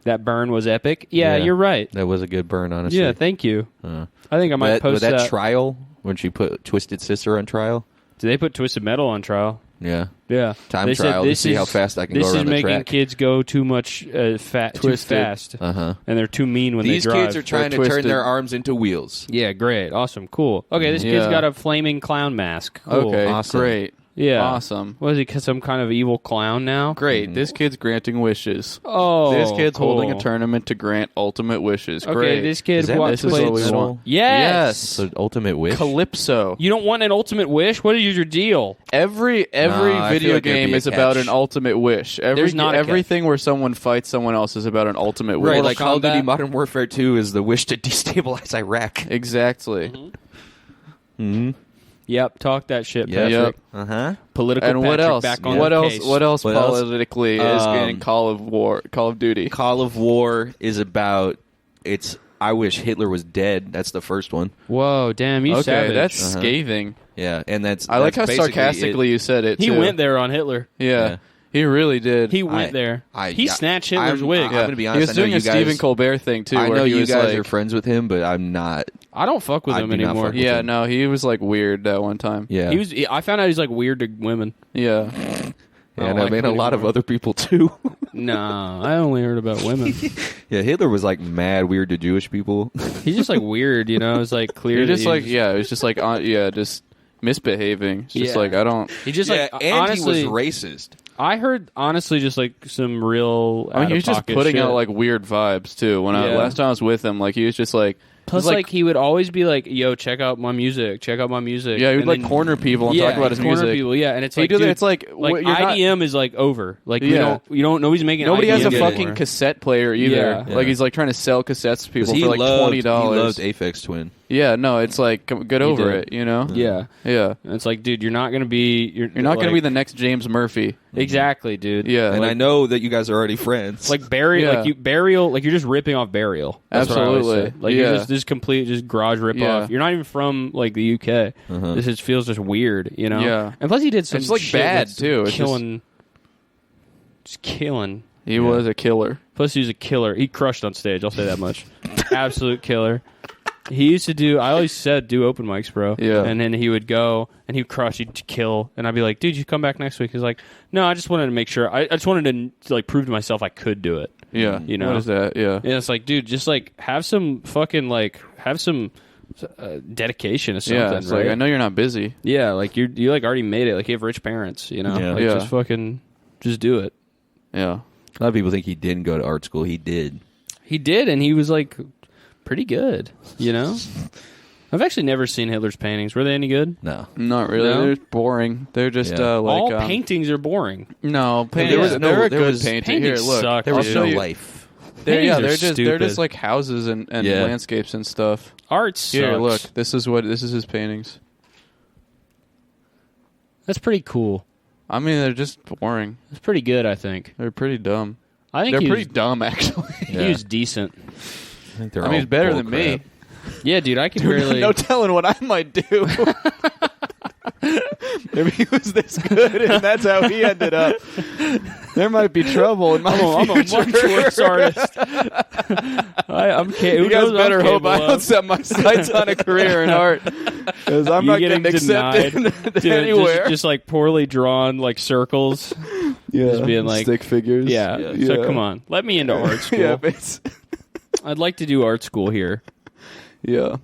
That burn was epic. Yeah, you're right. That was a good burn, honestly. Yeah, thank you. Uh, I think I might that, post with that that. trial when she put Twisted Sister on trial. Did they put Twisted Metal on trial? Yeah, Yeah. Time They said trial to this see is- how fast I can This go is around the making track. kids go too much too Twisted. fast, Uh-huh. and they're too mean when These they drive. kids are trying to They're turn twisted. their arms into wheels. Yeah, great, awesome, cool. Okay, this kid's Yeah. got a flaming clown mask. Cool. Okay. Awesome. Great. Yeah. Awesome. What is he? Some kind of evil clown now? Great. This kid's granting wishes. Oh, This kid's cool. holding a tournament to grant ultimate wishes. Okay, Great. this kid Is that what what this is what we plays- want. Yes. It's an ultimate wish. Calypso. You don't want an ultimate wish? What is your deal? Every No, I feel video like there'd game be a is about catch. an ultimate wish. There's not a catch. everything where someone fights someone else is about an ultimate wish. Right, Mortal like Call of Duty Kombat. Modern Warfare 2 is the wish to destabilize Iraq. Exactly. Yep, talk that shit, Yep. Patrick. Uh-huh. Political And what Patrick else? back on What the else? case. What else What else? politically is in Call of Duty? Call of War is about I wish Hitler was dead. That's the first one. Whoa, damn, you Okay, savage. that's scathing. Yeah, and that's I like how that's basically sarcastically it. you said it. he too. went there on Hitler. Yeah, he really did. He went there. He snatched Hitler's wig. I'm gonna be honest. He was I know doing you a guys, Stephen Colbert thing too. I where know he you was guys like, are friends with him, but I'm not. I don't fuck with I him do not anymore. fuck with Yeah, him. no, he was like weird that one time. Yeah, I found out he's like weird to women. Yeah. and like I mean him a lot of anymore. other people too. Nah, I only heard about women. Yeah, Hitler was like mad weird to Jewish people. He's just like weird, you know. It's like clear. He that just like it was just like just misbehaving. It's just Yeah. like I don't. He just yeah, like and honestly. he was racist. I heard honestly just like some real. I mean, he was just out-of-pocket putting shit. out like weird vibes too. When Yeah. last time I was with him, like he was just like. Plus, he's like he would always be like, "Yo, check out my music. Check out my music." yeah, he would And like then- corner people and yeah, talk about his corner music. people. Yeah, and it's He like, do that, dude, it's like like you're not- IDM is like over. Like Yeah. you don't nobody's making. Nobody IDM has a get it. fucking anymore. cassette player either. Yeah. Like he's like trying to sell cassettes to people He for like loved, $20. He loved Aphex Twin. Yeah, no, it's like get over did. it, you know? Yeah, Yeah. and it's like, dude, you're not gonna be. You're You're not going to be like- the next James Murphy. exactly, dude. Yeah. And like, I know that you guys are already friends. Like Burial, Yeah. like you Burial, like you're just ripping off Burial. That's what I always Absolutely. say. Like Yeah. you're just complete, just garage rip Yeah. off. You're not even from like the UK. This just feels just weird, you know. Yeah. and plus he did some It's, like, shit bad, that's too. It's killing, just killing. he was a killer. Plus, he was a killer. He crushed on stage. I'll say that much. Absolute killer. He used to do. I always said do open mics, bro. Yeah. And then he would go and he'd crush. He'd kill. And I'd be like, dude, you come back next week. He's like, no, I just wanted to make sure. I just wanted to like prove to myself I could do it. Yeah. You know. What is that? Yeah. And it's like, dude, just like have some fucking like have some dedication to something. Yeah. It's right? like, I know you're not busy. Yeah, like you like already made it. Like you have rich parents. You know. Yeah. Like Yeah. just fucking just do it. Yeah. a lot of people think he didn't go to art school. He did. He did, and he was like pretty good. You know. I've actually never seen Hitler's paintings. Were they any good? No. Not really. No? They're boring. They're just Yeah. like All paintings are boring. No, There was they're a there good was- painting. Here, paintings look. suck, There was dude. no show you- life. They're Paintings are they're just stupid. like houses and Yeah. landscapes and stuff. Art sucks. Here, look. This is his paintings. That's pretty cool. I mean, they're just boring. That's pretty good, I think. They're pretty dumb. I think They're he pretty was, dumb, actually. he was decent. I think they're I mean, all he's better bull than me. crap. Yeah, dude, I can barely. No telling what I might do. Maybe he was this good, and that's how he ended up. There might be trouble in my I'm a future. much worse artist. I'm You guys better hope I don't set my sights on a career in art, because I'm not getting accepted anywhere. Just like poorly drawn like circles. just being like- stick figures. Yeah. So come on, let me into art school. Yeah, it's, I'd like to do art school here. yeah.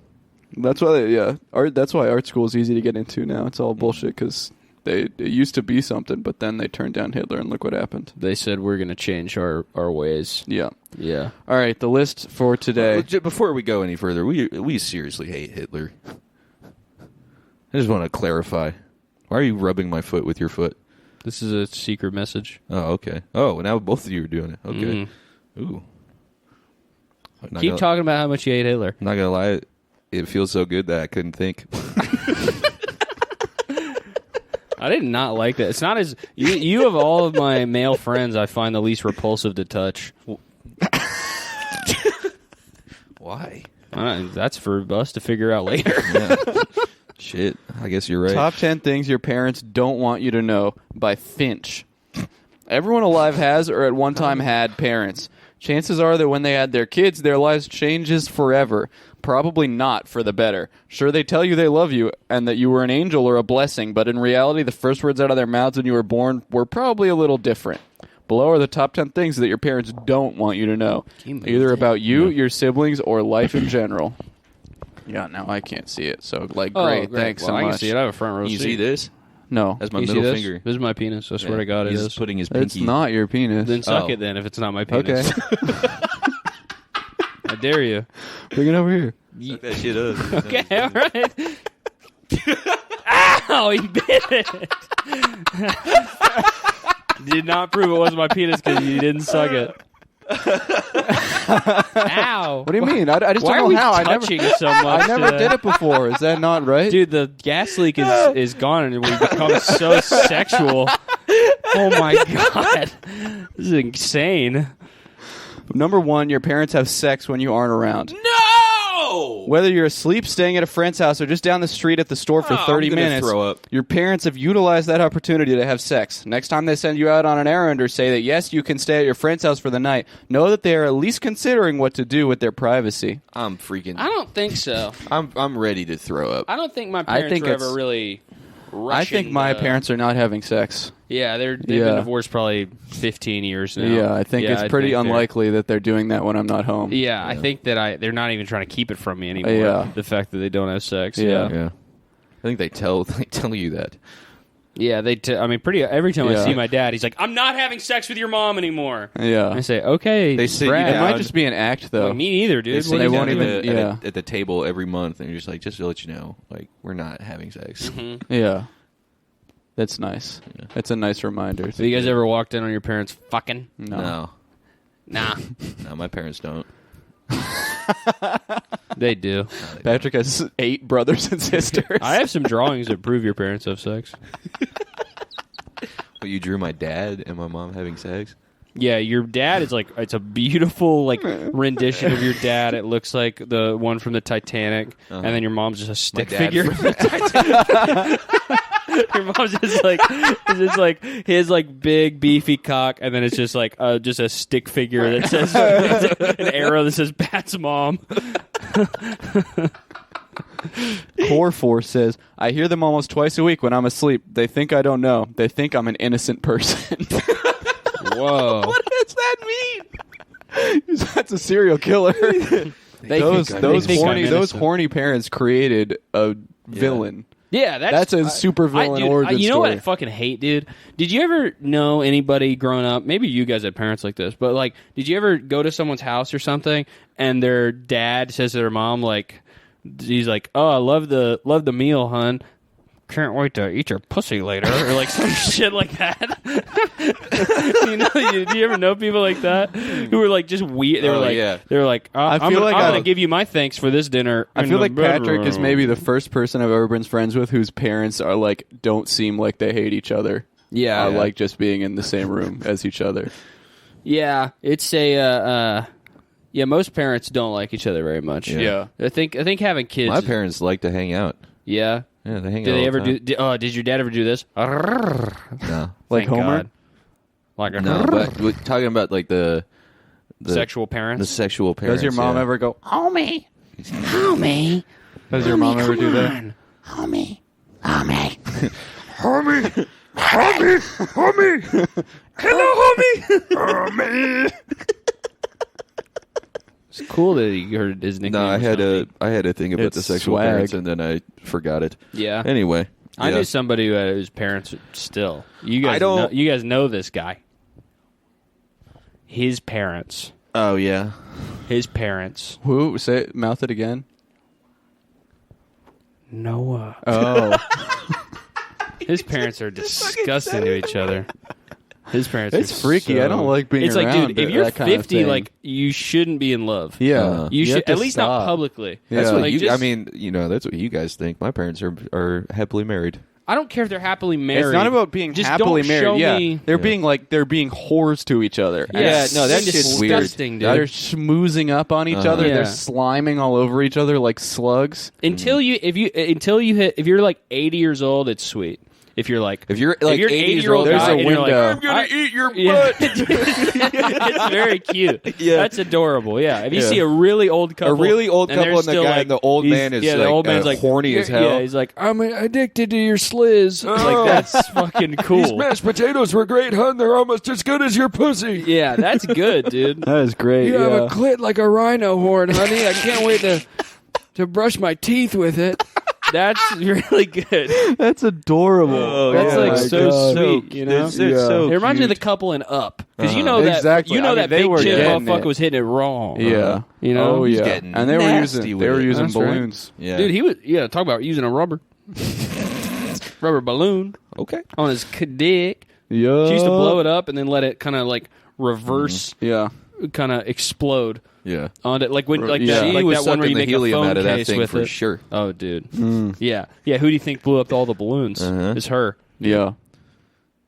That's why. Art. That's why art school is easy to get into now. It's all bullshit because it used to be something, but then they turned down Hitler, and look what happened. They said we're gonna change our ways. Yeah. Yeah. All right. The list for today. Before we go any further, we seriously hate Hitler. I just want to clarify. Why are you rubbing my foot with your foot? This is a secret message. Oh, okay. Oh, now both of you are doing it. Okay. Ooh. I'm not Keep gonna- talking about how much you hate Hitler. I'm not gonna lie, it feels so good that I couldn't think. I did not like that. It's not as you of all of my male friends, I find the least repulsive to touch. Why? That's for us to figure out later. Yeah. Shit. I guess you're right. Top 10 things your parents don't want you to know by Finch. Everyone alive has or at one time had parents. Chances are that when they had their kids, their lives changes forever. Probably not for the better. Sure, they tell you they love you and that you were an angel or a blessing, but in reality, the first words out of their mouths when you were born were probably a little different. Below are the top 10 things that your parents don't want you to know, either about you, your siblings, or life in general. Yeah, now I can't see it, so great, thanks so I much. can see it. I have a front row You seat. see this? No, That's my You see middle this? finger. This is my penis. I swear to God, it He's is. putting his pinky. it's not your penis. Then suck Oh. it then if it's not my Okay, penis. I dare you. bring it over here. Suck that shit up. Okay, all right. Ow, he bit it. Did not prove it wasn't my penis because you didn't suck it. Ow. What do you mean? I just Why are don't we know how. I touching so much? I never did it before. Is that not right? Dude, the gas leak is gone and we become so sexual. Oh my God. This is insane. Number one, your parents have sex when you aren't around. No! Whether you're asleep, staying at a friend's house, or just down the street at the store for 30 I'm gonna minutes, throw up. your parents have utilized that opportunity to have sex. Next time they send you out on an errand or say that, yes, you can stay at your friend's house for the night, know that they are at least considering what to do with their privacy. I'm freaking. I don't think so. I'm ready to throw up. I don't think my parents were ever really rushing. I think my the- parents are not having sex. Yeah, they've Yeah. been divorced probably 15 years now. Yeah, I think it's pretty think they're- unlikely that they're doing that when I'm not home. Yeah, I think that they're not even trying to keep it from me anymore. Yeah. The fact that they don't have sex. Yeah. Yeah. I think they tell you that. Yeah, I mean, pretty. Every time I Yeah. see my dad, he's like, "I'm not having sex with your mom anymore." Yeah. I say, "Okay." They sit you Brad." It down. might just be an act, though. Like, me neither, dude. They What sit are they you you down won't doing? even- at the table every month, and you're just like, just to let you know, like, we're not having sex. Yeah. That's nice. Yeah. That's a nice reminder. Have you guys ever walked in on your parents fucking? No, Nah, my parents don't. they do. Patrick has 8 brothers and sisters. I have some drawings that prove your parents have sex. But you drew my dad and my mom having sex. Yeah, your dad is like, it's a beautiful like rendition of your dad. It looks like the one from the Titanic, and then your mom's just a stick dad figure. from the Your mom's just like, it's just like his like big beefy cock, and then it's just like just a stick figure that says an arrow that says Pat's mom. Core Force says, I hear them almost twice a week when I'm asleep. They think I don't know. They think I'm an innocent person. Whoa. What does that mean? That's a serial killer. those think I'm innocent. horny parents created a villain. Yeah, That's a super villain origin You know what I story. fucking hate, dude? Did you ever know anybody growing up? Maybe you guys had parents like this, but like, did you ever go to someone's house or something, and their dad says to their mom, like, he's like, "Oh, I love the meal, hun. Can't wait to eat your pussy later," or like some shit like that. Do you ever know people like that who were like just weird? They were Oh, like, yeah. they were like, I'm feel like gonna I- give you my thanks for this dinner. I feel like Patrick is maybe the first person I've ever been friends with whose parents are like don't seem like they hate each other. Yeah. I like just being in the same room as each other. Yeah, it's a yeah. Most parents don't like each other very much. Yeah. I think having kids. My parents like to hang out. Yeah. Yeah, they hang Did out. they all ever the time. Did your dad ever do this? No, Like Thank Homer? God. Like a no. But we're talking about like the sexual parents. the sexual parents. Does your mom yeah. ever go, Homie. Homie. does your mom ever do that? Homie. Homie. Homie! Homie! Homie! Hello, homie! Homie! It's cool that he heard his nickname. No, I was had Homie. I had a thing about It's the sexual swag. parents, and then I forgot it. Yeah. Anyway, I yeah. knew somebody whose parents still. You guys I don't- know, you guys know this guy. His parents. Oh yeah. His parents. Who? Say it, mouth it again. Noah. Oh. His parents are disgusting to each other. His parents It's are freaky. so- I don't like being It's like, around dude, if you're that kind of 50, thing. like, you shouldn't be in love. Yeah. You should, have to at least not stop. publicly. Yeah. That's what Like, you. just- I mean, you know, that's what you guys think. My parents are happily married. I don't care if they're happily married. It's not about being Just happily don't married. show Yeah, me- they're being whores to each other. And Yeah, no, that it's shit's weird. disgusting, dude. they're schmoozing up on each other. Yeah. They're sliming all over each other like slugs. Until you hit, if you're like 80 years old, it's sweet. If you're like, If you're like 80 80 years year old old, there's guy, a and you're like, window. I'm gonna eat your butt. It's very cute. Yeah. That's adorable. Yeah. If you Yeah. see a really old couple, really old couple they're and the still, guy- like, the old he's- man is, yeah, the like, old man's like horny as hell. Yeah, he's like, I'm addicted to your sliz. Like that's fucking cool. Mashed potatoes were great, hun. They're almost as good as your pussy. Yeah, that's good, dude. That is great. You have a clit like a rhino horn, honey. I can't wait to brush my teeth with it. That's really good. That's adorable. That's yeah. like Oh so my God. sweet, you know. It's so it reminds me of the cute. couple in Up because you know that Exactly. you know I mean, that they big were chip getting motherfucker it. was hitting it wrong. Yeah. You know? Oh He's yeah. getting And they were nasty using with it. That's right. balloons. Yeah, Dude, he was talk about using a rubber balloon okay. on his dick. Yeah. She used to blow it up and then let it kind of like reverse, Yeah. kind of explode Yeah, on it, like when like Yeah. that, She like was that one where sucking you the make a helium phone out of that case thing with for it. sure. Oh, dude, yeah. Who do you think blew up all the balloons? Uh-huh. It's her. Yeah.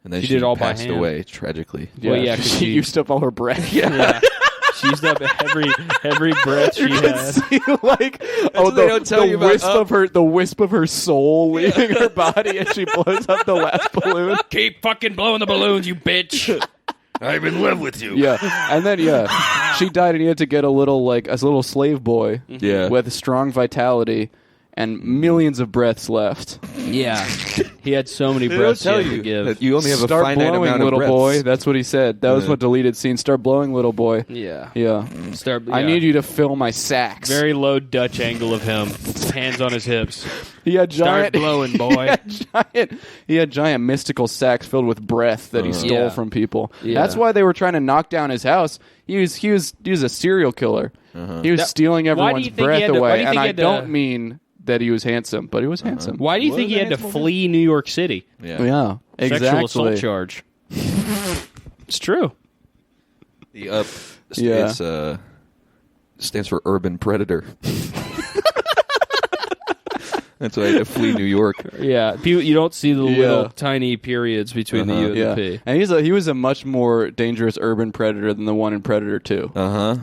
And then She she did it all by passed hand. away tragically. Well, yeah, 'cause she she- used up all her breath. Yeah. She used up every breath she had. Like, what they don't tell you about the wisp of her soul leaving her body as she blows up the last balloon. Keep fucking blowing the balloons, you bitch. I'm in love with you. Yeah, and then she died, and he had to get a little slave boy, Yeah. with strong vitality and millions of breaths left. Yeah. He had so many They breaths don't tell he had to you give. that you only have Start a finite blowing, amount of little breaths. boy. That's what he said. That was what deleted scene. Start blowing, little boy. Yeah. Yeah. I need you to fill my sacks. Very low Dutch angle of him. Hands on his hips. He had giant. Start blowing, boy. He had giant mystical sacks filled with breath that he stole Yeah. from people. Yeah. That's why they were trying to knock down his house. He was a serial killer. He was stealing why do everyone's you think he breath had to- why do away. you And think he I had to- don't mean that he was handsome, but he was handsome. Why do you think he had to flee New York City? Yeah. Yeah, exactly. Sexual assault charge. It's true. The up. Yeah. It's stands for urban predator. That's why I had to flee New York. Yeah. People, you don't see the Yeah. little tiny periods between the U and Yeah, the P. and he was a much more dangerous urban predator than the one in Predator 2.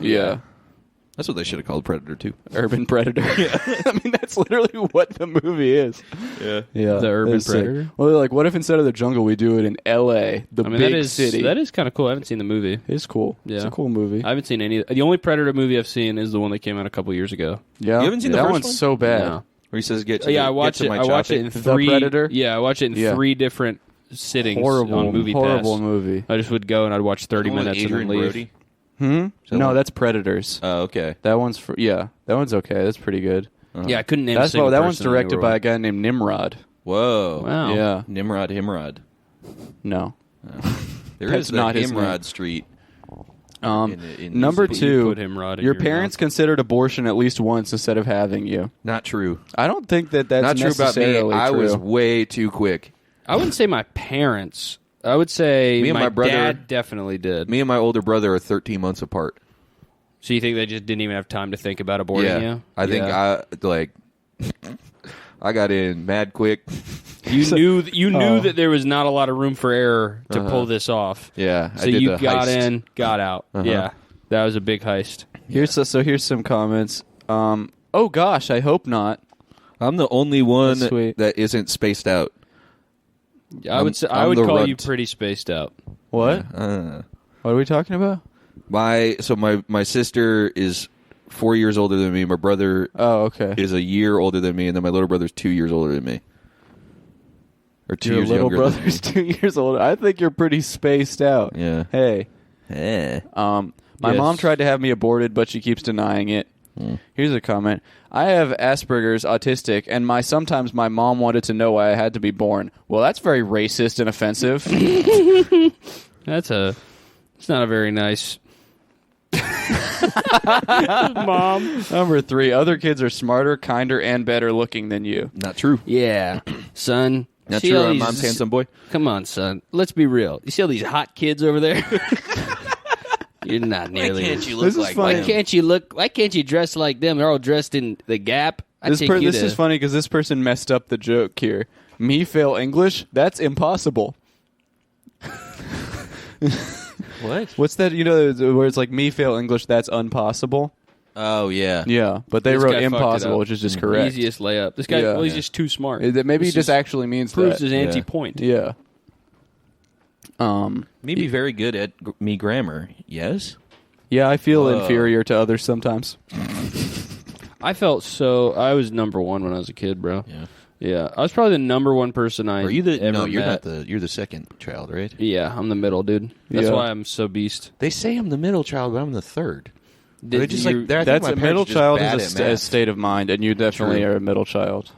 Yeah. That's what they should have called Predator 2. Urban Predator. I mean, that's literally what the movie is. Yeah. Yeah, The Urban that's sick. Predator? Well, they're like, what if instead of the jungle we do it in L.A., the I mean, big that is city? that is kind of cool. I haven't seen the movie. It's cool. It's Yeah. a cool movie. I haven't seen any. The only Predator movie I've seen is the one that came out a couple years ago. Yeah, You haven't seen the that first one's one? so bad. No. Where he says, "Get to Yeah, the- I watched get it. to my I watched it in chopping." The three. Predator? Yeah, I watched it in Yeah. 3 different sittings Horrible, on Movie horrible Pass. movie. I just would go and I'd watch 30 minutes and Adrian then leave. Brody. No, one? that's Predators. Oh, okay. That one's that one's okay. That's pretty good. Yeah, I couldn't name. a That's single that one's person in directed the by a world. guy named Nimrod. Whoa. Wow. Yeah, Nimrod Himrod. no. There That's is the not his Himrod name. Street. Um, in number New Zealand. You 2, put Himrod in your your parents considered abortion at least once instead of having you. Not true. I don't think that's Not true about me. necessarily I was true. way too quick. I wouldn't say my parents. I would say Me and my brother- dad definitely did. Me and my older brother are 13 months apart. So you think they just didn't even have time to think about aborting you? I think Yeah. I got in mad quick. You knew that there was not a lot of room for error to pull this off. Yeah, So I did you the got heist. in, got out. Yeah, that was a big heist. Here's some comments. Oh gosh, I hope not. I'm the only one That's sweet. that isn't spaced out. I would say I I'm would the call you runt. pretty spaced out. What? Uh, What are we talking about? my sister is 4 years older than me. My brother Oh, okay. is a year older than me, and then my little brother's 2 years older than me. Or 2 Your years little younger brother's than 2 years older. I think you're pretty spaced out. me. Yeah. Hey, my Yes. mom tried to have me aborted, but she keeps denying it. Here's a comment. I have Asperger's, autistic, and sometimes my mom wanted to know why I had to be born. Well, that's very racist and offensive. It's not a very nice. Mom. Number 3, other kids are smarter, kinder, and better looking than you. Not true. Yeah, son. Not See true. all Our these- mom's handsome boy. Come on, son. Let's be real. You see all these hot kids over there? You're not nearly. you This is funny. Why can't you look? Why can't you dress like them? They're all dressed in the Gap. This is funny because this person messed up the joke here. Me fail English? That's impossible. What? What's that? You know, where it's like me fail English? That's impossible. Oh, yeah. Yeah, but they This wrote guy fucked it impossible, up. which is just correct. Easiest layup. This guy. Yeah. Well, he's just too smart. Maybe he This just is- actually means proves that. his anti-point. Yeah. Maybe very good at me grammar. Yes? Yeah, I feel Whoa. inferior to others sometimes. I felt so. I was number one when I was a kid, bro. Yeah. Yeah, I was probably the number one person I Are you the ever No, you're met. not you're the second child, right? Yeah, I'm the middle, dude. That's Yeah. why I'm so beast. They say I'm the middle child, but I'm the third. Did They just you- like I think That's my a parents middle are just child bad is at a math. state of mind, and you definitely True. are a middle child.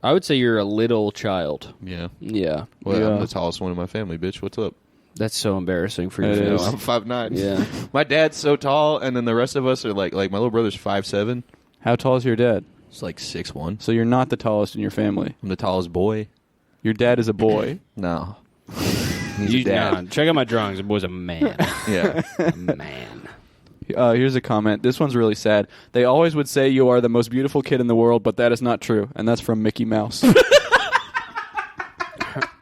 I would say you're a little child. Yeah. Yeah, Well, Yeah. I'm the tallest one in my family, bitch. What's up? that's so embarrassing for It you. is. I'm 5'9". Yeah. My dad's so tall, and then the rest of us are like my little brother's 5'7". How tall is your dad? It's like 6'1". So you're not the tallest in your family. I'm the tallest boy. Your dad is a boy. No. He's a dad. Nah, check out my drawings. The boy's a man. Yeah. a man. Here's a comment. This one's really sad. They always would say you are the most beautiful kid in the world, but that is not true. And that's from Mickey Mouse.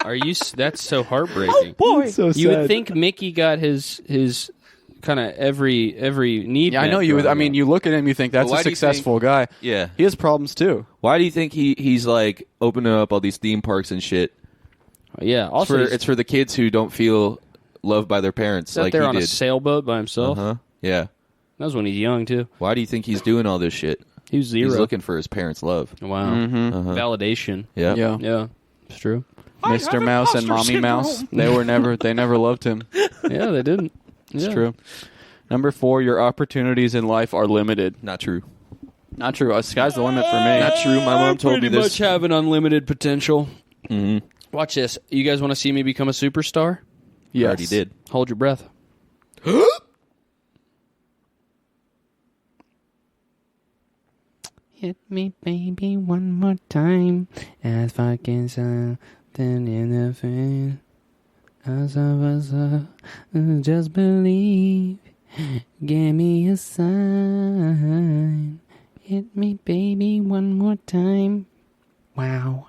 Are you? That's so heartbreaking. Boy, so sad. You would think Mickey got his kind of every need. Yeah, I met know you. growing I mean, up. you look at him, you think that's But why a do you successful guy. Yeah. He has problems too. Why do you think he's like opening up all these theme parks and shit? Yeah. Also, It's for the kids who don't feel loved by their parents, he's out like there he on a did. sailboat by himself. Uh-huh. Yeah. That was when he's young too. Why do you think he's doing all this shit? He was 0. He's looking for his parents' love. Wow. Uh-huh. Validation. Yeah. Yeah. Yeah, it's true. Mr. Mouse and Mommy Mouse. They never loved him. Yeah, they didn't. It's Yeah. true. Number 4, your opportunities in life are limited. Not true. Not true. Sky's the limit for me. Not true. My mom told me Pretty this. much have an unlimited potential. Mm-hmm. Watch this. You guys want to see me become a superstar? Yes. Already did. Hold your breath. Hit me, baby, one more time. As fucking something in the face. Just believe. Give me a sign. Hit me, baby, one more time. Wow.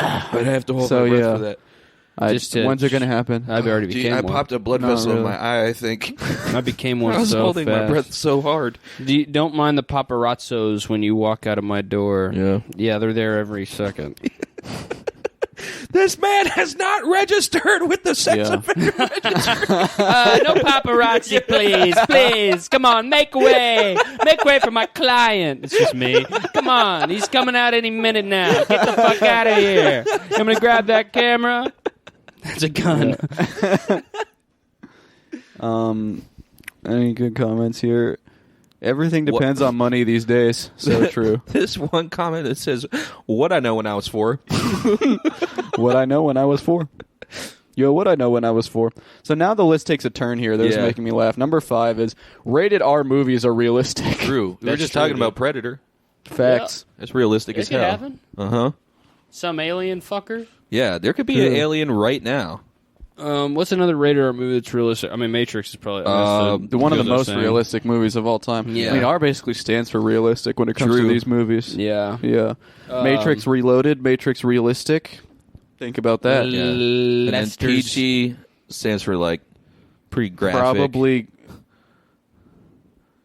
I'd have to hold So, my breath yeah. for that. When's it going to happen? I've already became I one. popped a blood No, vessel in really. my eye, I think. I became one I was so holding fast. my breath so hard. Don't mind the paparazzos when you walk out of my door. Yeah. Yeah, they're there every second. This man has not registered with the sex Yeah. offender. No paparazzi, please. Please. Come on, make way. Make way for my client. It's just me. Come on. He's coming out any minute now. Get the fuck out of here. I'm going to grab that camera. That's a gun. Any good comments here? Everything depends on money these days. So true. This one comment that says, "What I know when I was 4." What I know when I was 4. Yo, what I know when I was 4. So now the list takes a turn here. That's Yeah. making me laugh. Number 5 is rated R movies are realistic. True. We were That's just true, talking dude. about Predator. Facts. That's realistic It as could hell. happen. Uh-huh. Some alien fucker. Yeah, there could be an alien right now. What's another rated R movie that's realistic? I mean, Matrix is probably The one of the goes most without saying. realistic movies of all time. Yeah. I mean, R basically stands for realistic when it comes True. to these movies. Yeah. Yeah. Matrix Reloaded, Matrix Realistic. Think about that. Yeah. And then Lester's- PG stands for like pretty graphic. Probably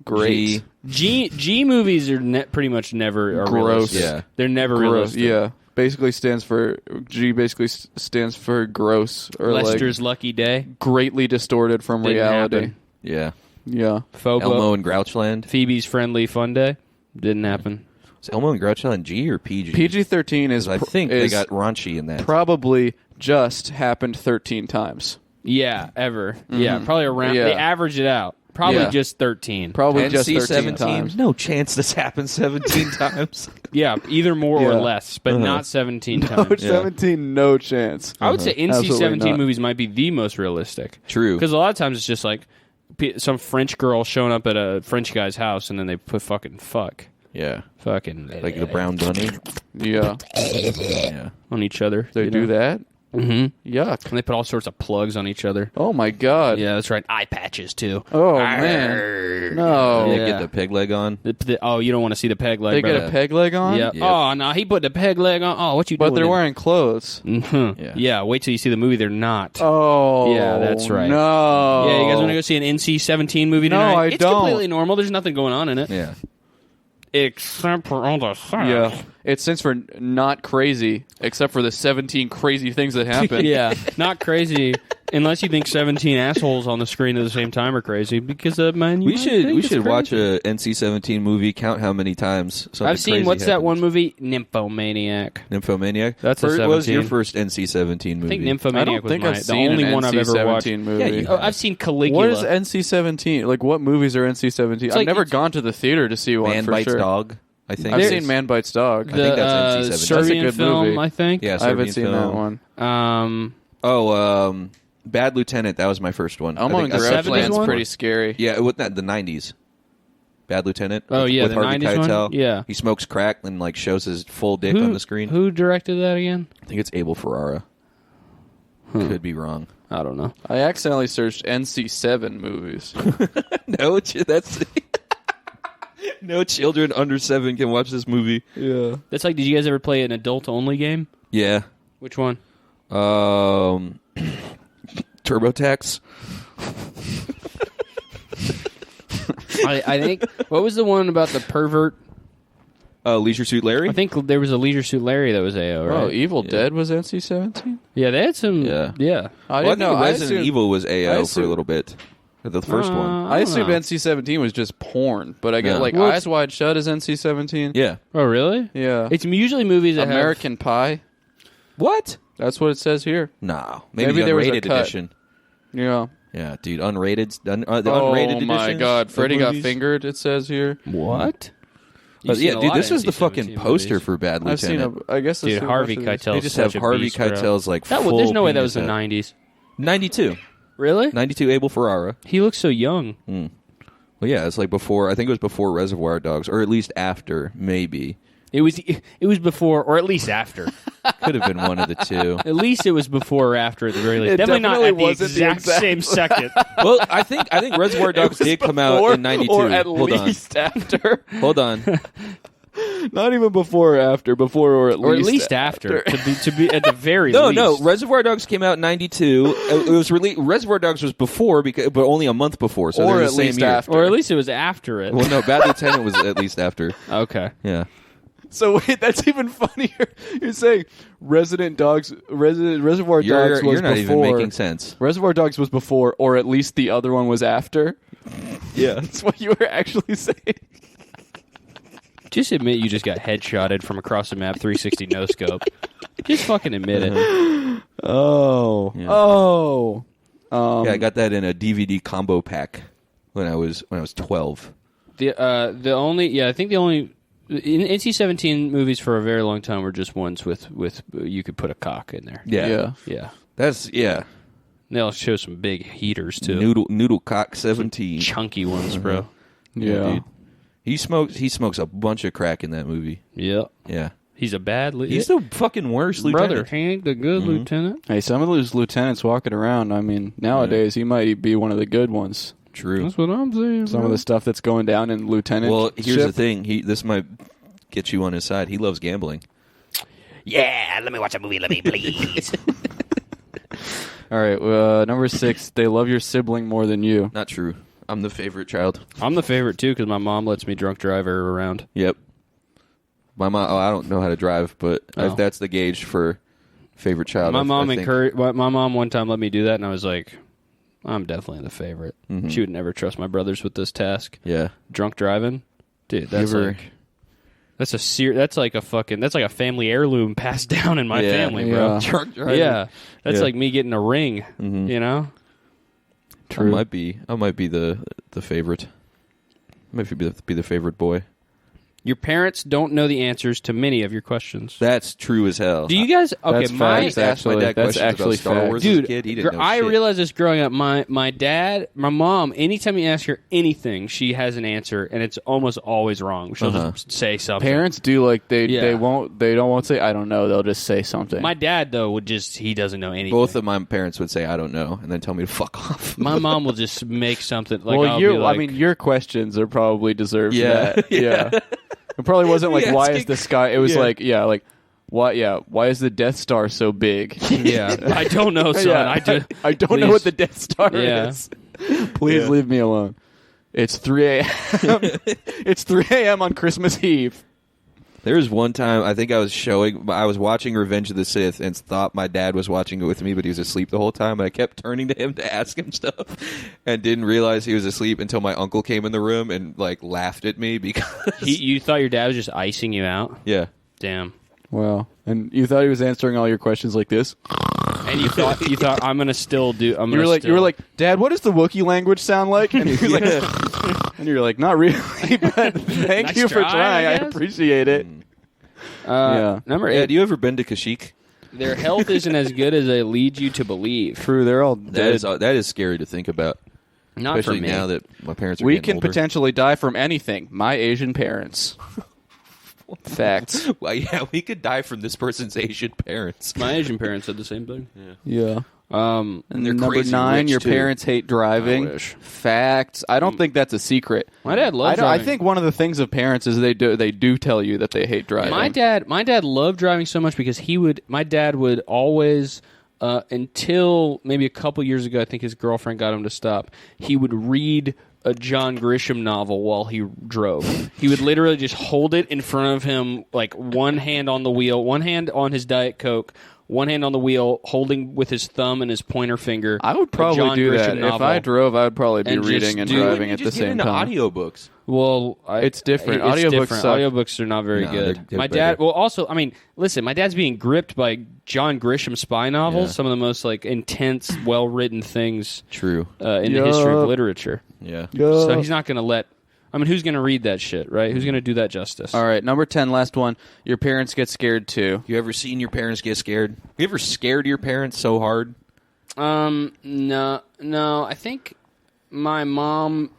great. G movies are pretty much never are Gross. realistic. Yeah. They're never Gross. realistic. Yeah. Basically stands for G. Basically stands for gross or Lester's like Lucky Day. greatly distorted from Didn't reality. happen. Yeah. Yeah. Phobo. Elmo and Grouchland. Phoebe's Friendly Fun Day. Didn't happen. Is Elmo and Grouchland G or PG? PG-13 is I think is they got raunchy in that. probably just happened 13 times. Yeah, ever. Yeah, probably around. Yeah. They average it out. Probably Yeah. just 13. Probably just 13 NC-17. times. No chance this happened 17 times. Yeah, either more Yeah. or less, but not 17 No, times. 17, no chance. I would say Absolutely NC-17 not. movies might be the most realistic. True. Because a lot of times it's just like some French girl showing up at a French guy's house and then they put fucking Yeah. fucking Like the brown bunny. Yeah. Yeah. on each other. They do that? Mm-hmm. Yuck. And they put all sorts of plugs on each other. Oh, my God. Yeah, that's right. Eye patches too. Oh, man. No. They Yeah. get the peg leg on. Oh, you don't want to see the peg leg. They get brother. a peg leg on? Yeah. Yep. Oh no, he put the peg leg on. Oh, what you doing? But they're wearing clothes. Mhm. Yeah. Yeah. Wait till you see the movie. They're not. Oh. Yeah, that's right. No. Yeah, you guys want to go see an NC-17 movie No, tonight? I It's don't. completely normal. There's nothing going on in it. Yeah. Except for all the sex. Yeah. It stands for not crazy, except for the 17 crazy things that happen. Yeah, not crazy unless you think 17 assholes on the screen at the same time are crazy. Because man, you We might should think it's watch crazy. a NC-17 movie. Count how many times. something I've seen crazy what's that happens. one movie? Nymphomaniac. Nymphomaniac. That's a What was your 17. first NC-17 movie? I think I Nymphomaniac don't was think I've the seen only an one I've ever watched. NC-17 movie. Yeah, you Oh, I've seen Caligula. What is NC-17? Like, what movies are NC-17? I've like- never it's- gone to the theater to see one Man for Bites sure. Dog. I think I've There's- seen Man Bites Dog. I think that's NC-17. That's a Serbian good film, movie. I think. Yeah, I haven't Serbian seen film. that one. Bad Lieutenant. That was my first one. Elmo and I think that's- 70s Grouchland's one? pretty scary. Yeah, wasn't that the 90s? Bad Lieutenant. Oh, yeah, with the Harvey 90s one? Keitel. Yeah. He smokes crack and like shows his full dick on the screen. Who directed that again? I think it's Abel Ferrara. Could be wrong. I don't know. I accidentally searched NC-7 movies. No, that's no children under 7 can watch this movie. Yeah. That's like, did you guys ever play an adult-only game? Yeah. Which one? TurboTax. I think what was the one about the pervert? Leisure Suit Larry. I think there was a Leisure Suit Larry that was AO, right? Oh, Evil Dead was NC-17? Yeah, they had some. Yeah. Yeah. I Well, I didn't think know. Resident Evil was AO for a assume- little bit. The first one. I assumed know. NC-17 was just porn, but I get Yeah. like Well, Eyes Wide Shut is NC-17. Yeah. Oh, really? Yeah. It's usually movies that American Pie. What? That's what it says here. No. Maybe the there was a unrated cut. edition. Yeah. Yeah, dude. Unrated. The Oh unrated my editions God! of Freddy got movies? fingered. It says here. What? Yeah, dude. This was the fucking poster for Bad I've seen. Lieutenant. I guess. Dude, Harvey Keitel. They just have Harvey Keitel's like full There's no way that penis was the head. 90s. 92. Really? 92 Abel Ferrara. He looks so young. Well, yeah, it's like before. I think it was before Reservoir Dogs, or at least after, maybe. It was before, or at least after. Could have been one of the two. At least it was before or after at the very least. It Definitely not definitely at the wasn't the exact exact same second. Well, I think Reservoir Dogs did come out in 92. Or at Hold least after. on. Hold on. Not even before or after. Before or at least. Or at least after. To be at the very No, least. no. Reservoir Dogs came out in 92. It was Reservoir Dogs was before, but only a month before. So Or they're at the same least year. after. Or at least it was after it. Well, no, Bad Lieutenant was at least after. Okay. Yeah. So wait, that's even funnier. You're saying Reservoir Dogs was You're not even before. making sense. Reservoir Dogs was before, or at least the other one was after. Yeah. That's what you were actually saying. Just admit you just got headshotted from across the map 360 no scope. Just fucking admit it. Oh. Yeah. Oh. Yeah, I got that in a DVD combo pack when I was 12. The only I think the only NC-17 movies for a very long time were just ones with you could put a cock in there. Yeah. Yeah. That's They'll show some big heaters too. Noodle cock 17. Chunky ones, bro. Yeah. Dude. He smokes a bunch of crack in that movie. Yep. Yeah. He's a bad He's the fucking worst brother. lieutenant. He ain't the good lieutenant. Hey, some of those lieutenants walking around, I mean, nowadays he might be one of the good ones. True. That's what I'm saying. Some of the stuff that's going down in lieutenant. Well, here's the thing. This might get you on his side. He loves gambling. Yeah, let me watch a movie, let me please. All right, number 6. They love your sibling more than you. Not true. I'm the favorite child. I'm the favorite too because my mom lets me drunk drive her around. Yep. My mom. Oh, I don't know how to drive, but Oh. if that's the gauge for favorite child. My mom I think. encouraged. My mom one time let me do that, and I was like, "I'm definitely the favorite." She would never trust my brothers with this task. Yeah. Drunk driving, dude. That's ever- like that's like a fucking that's like a family heirloom passed down in my Yeah. family, bro. Yeah. Drunk driving. Yeah, that's Yeah. like me getting a ring. You know, I might be the favorite. Might be the favorite boy. your parents don't know the answers to many of your questions. That's true as hell. Do you guys? Okay, That's my facts, asked my dad That's questions actually about Star facts. Wars as a dude, kid. He didn't know I shit. realized this growing up. My dad, my mom. Anytime you ask her anything, she has an answer, and it's almost always wrong. She'll just say something. Parents do like they Yeah. won't say I don't know. They'll just say something. My dad though he doesn't know anything. Both of my parents would say I don't know, and then tell me to fuck off. My mom will just make something like. well, I'll be like, I mean, your questions are probably deserved. Yeah. that. Yeah. It probably wasn't like Yeah, why it's is the sky? It was yeah. like why is the Death Star so big? yeah, I don't know, son. Yeah. I just I don't know please. what the Death Star Yeah. is. Please leave me alone. It's 3 a.m. It's 3 a.m. on Christmas Eve. There was one time I think I was watching Revenge of the Sith and thought my dad was watching it with me, but he was asleep the whole time. And I kept turning to him to ask him stuff, and didn't realize he was asleep until my uncle came in the room and like laughed at me because you thought your dad was just icing you out. yeah. Damn. Wow. And you thought he was answering all your questions like this? And you thought I'm gonna still do. You were like, Dad, what does the Wookiee language sound like? And he was like, and you're like, not really, but thank Nice you for try, trying. I I guess. appreciate it. Yeah. Number Yeah, 8. you ever been to Kashyyyk? Their health isn't as good as they lead you to believe. True, they're all dead. That is scary to think about, Not especially for me. now that my parents are We getting can older. potentially die from anything. My Asian parents. Facts. Well, yeah, we could die from this person's Asian parents. My Asian parents said the same thing. Yeah. And they're Number crazy 9, rich, your too. parents hate driving. I wish. Facts. I don't think that's a secret. My dad loves I driving. think one of the things of parents is they do tell you that they hate driving. My dad loved driving so much because my dad would always until maybe a couple years ago, I think his girlfriend got him to stop. He would read a John Grisham novel while he drove. He would literally just hold it in front of him, like one hand on the wheel, one hand on his Diet Coke, one hand on the wheel, holding with his thumb and his pointer finger. I would probably John do Grisham that. novel. If I drove, I would probably be And just reading and do- driving at the Just get same into time. audiobooks. Well, It's different. It's Audiobooks different. suck. Audiobooks are not very No, good. they're My better. dad. Well, also, I mean, listen. My dad's being gripped by John Grisham spy novels. Yeah. Some of the most like intense, well-written things True. in the history of Yup. literature. Yeah. So he's not going to let. I mean, who's going to read that shit, right? Who's going to do that justice? All right, number 10, last one. Your parents get scared too. You ever seen your parents get scared? You ever scared your parents so hard? No. I think my mom.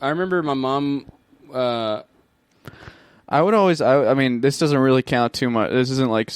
I remember my mom. I would always. I mean, this doesn't really count too much. This isn't like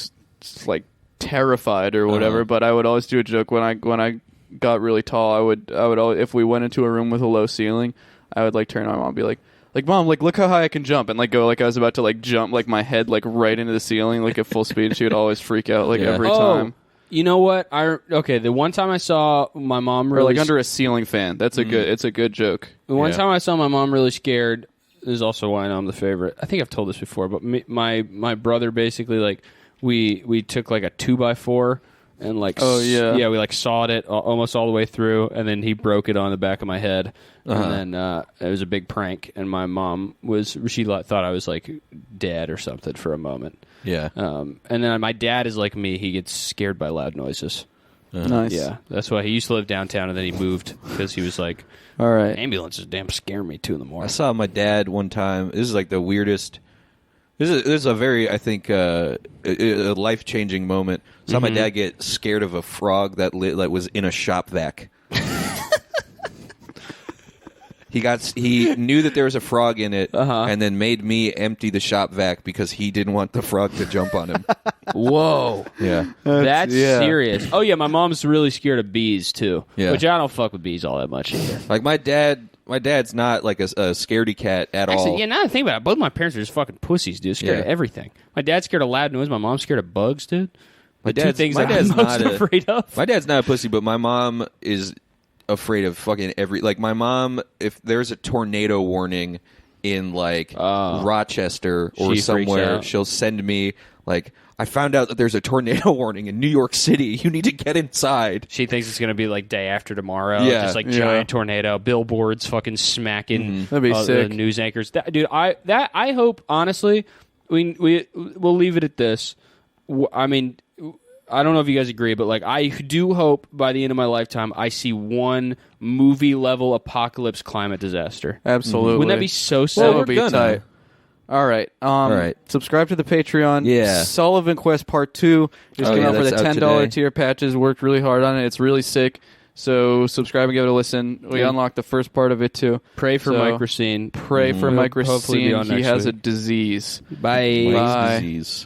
like terrified or whatever. But I would always do a joke when I got really tall. I would always, if we went into a room with a low ceiling, I would like turn to my mom and be like Mom, like look how high I can jump, and like go like I was about to like jump like my head like right into the ceiling like at full speed. She would always freak out like every time. You know what? The one time I saw my mom Or really like under a ceiling fan. That's a good. It's a good joke. The one Yeah. time I saw my mom really scared is also why I know I'm the favorite. I think I've told this before, but my brother basically like we took like a 2x4 and like we like sawed it almost all the way through, and then he broke it on the back of my head, and then it was a big prank. And my mom thought I was like dead or something for a moment. Yeah. And then my dad is like me; he gets scared by loud noises. Nice. Yeah, that's why he used to live downtown, and then he moved because he was like, All right. ambulances damn scare me 2 in the I morning. saw my dad one time. This is like the weirdest. This is a very, I think, a life-changing moment. Saw my dad get scared of a frog that was in a shop vac. He knew that there was a frog in it, and then made me empty the shop vac because he didn't want the frog to jump on him. Whoa. Yeah. That's serious. Oh, yeah, my mom's really scared of bees, too. Yeah. Which I don't fuck with bees all that much either. Like my dad's not like a scaredy cat at all. Actually, yeah, now that I think about it, both my parents are just fucking pussies, dude. Scared of everything. My dad's scared of loud noise. My mom's scared of bugs, dude. My Two dad's things my I'm dad's most not afraid of. My dad's not a pussy, but my mom is afraid of fucking like my mom, if there's a tornado warning in like Rochester or She freaks somewhere, out. she'll send me like, I found out that there's a tornado warning in New York City. You need to get inside. She thinks it's going to be like day after tomorrow. Yeah. Just like Yeah. giant tornado, billboards fucking smacking That'd be sick. the news anchors. I hope, honestly, we'll leave it at this. I mean, I don't know if you guys agree, but like I do hope by the end of my lifetime I see one movie level apocalypse climate disaster. Absolutely. Wouldn't that be so That sick? would be gonna. tight. All right. right. Subscribe to the Patreon. Yeah. Sullivan Quest Part 2 is coming yeah, out for the that's out $10 today. tier patches. Worked really hard on it. It's really sick. So subscribe and give it a listen. We unlocked the first part of it too. Pray for So, Mike Racine. Pray for We'll Mike hopefully be on Racine. He next has a week. disease. Bye. Blaze Bye. disease.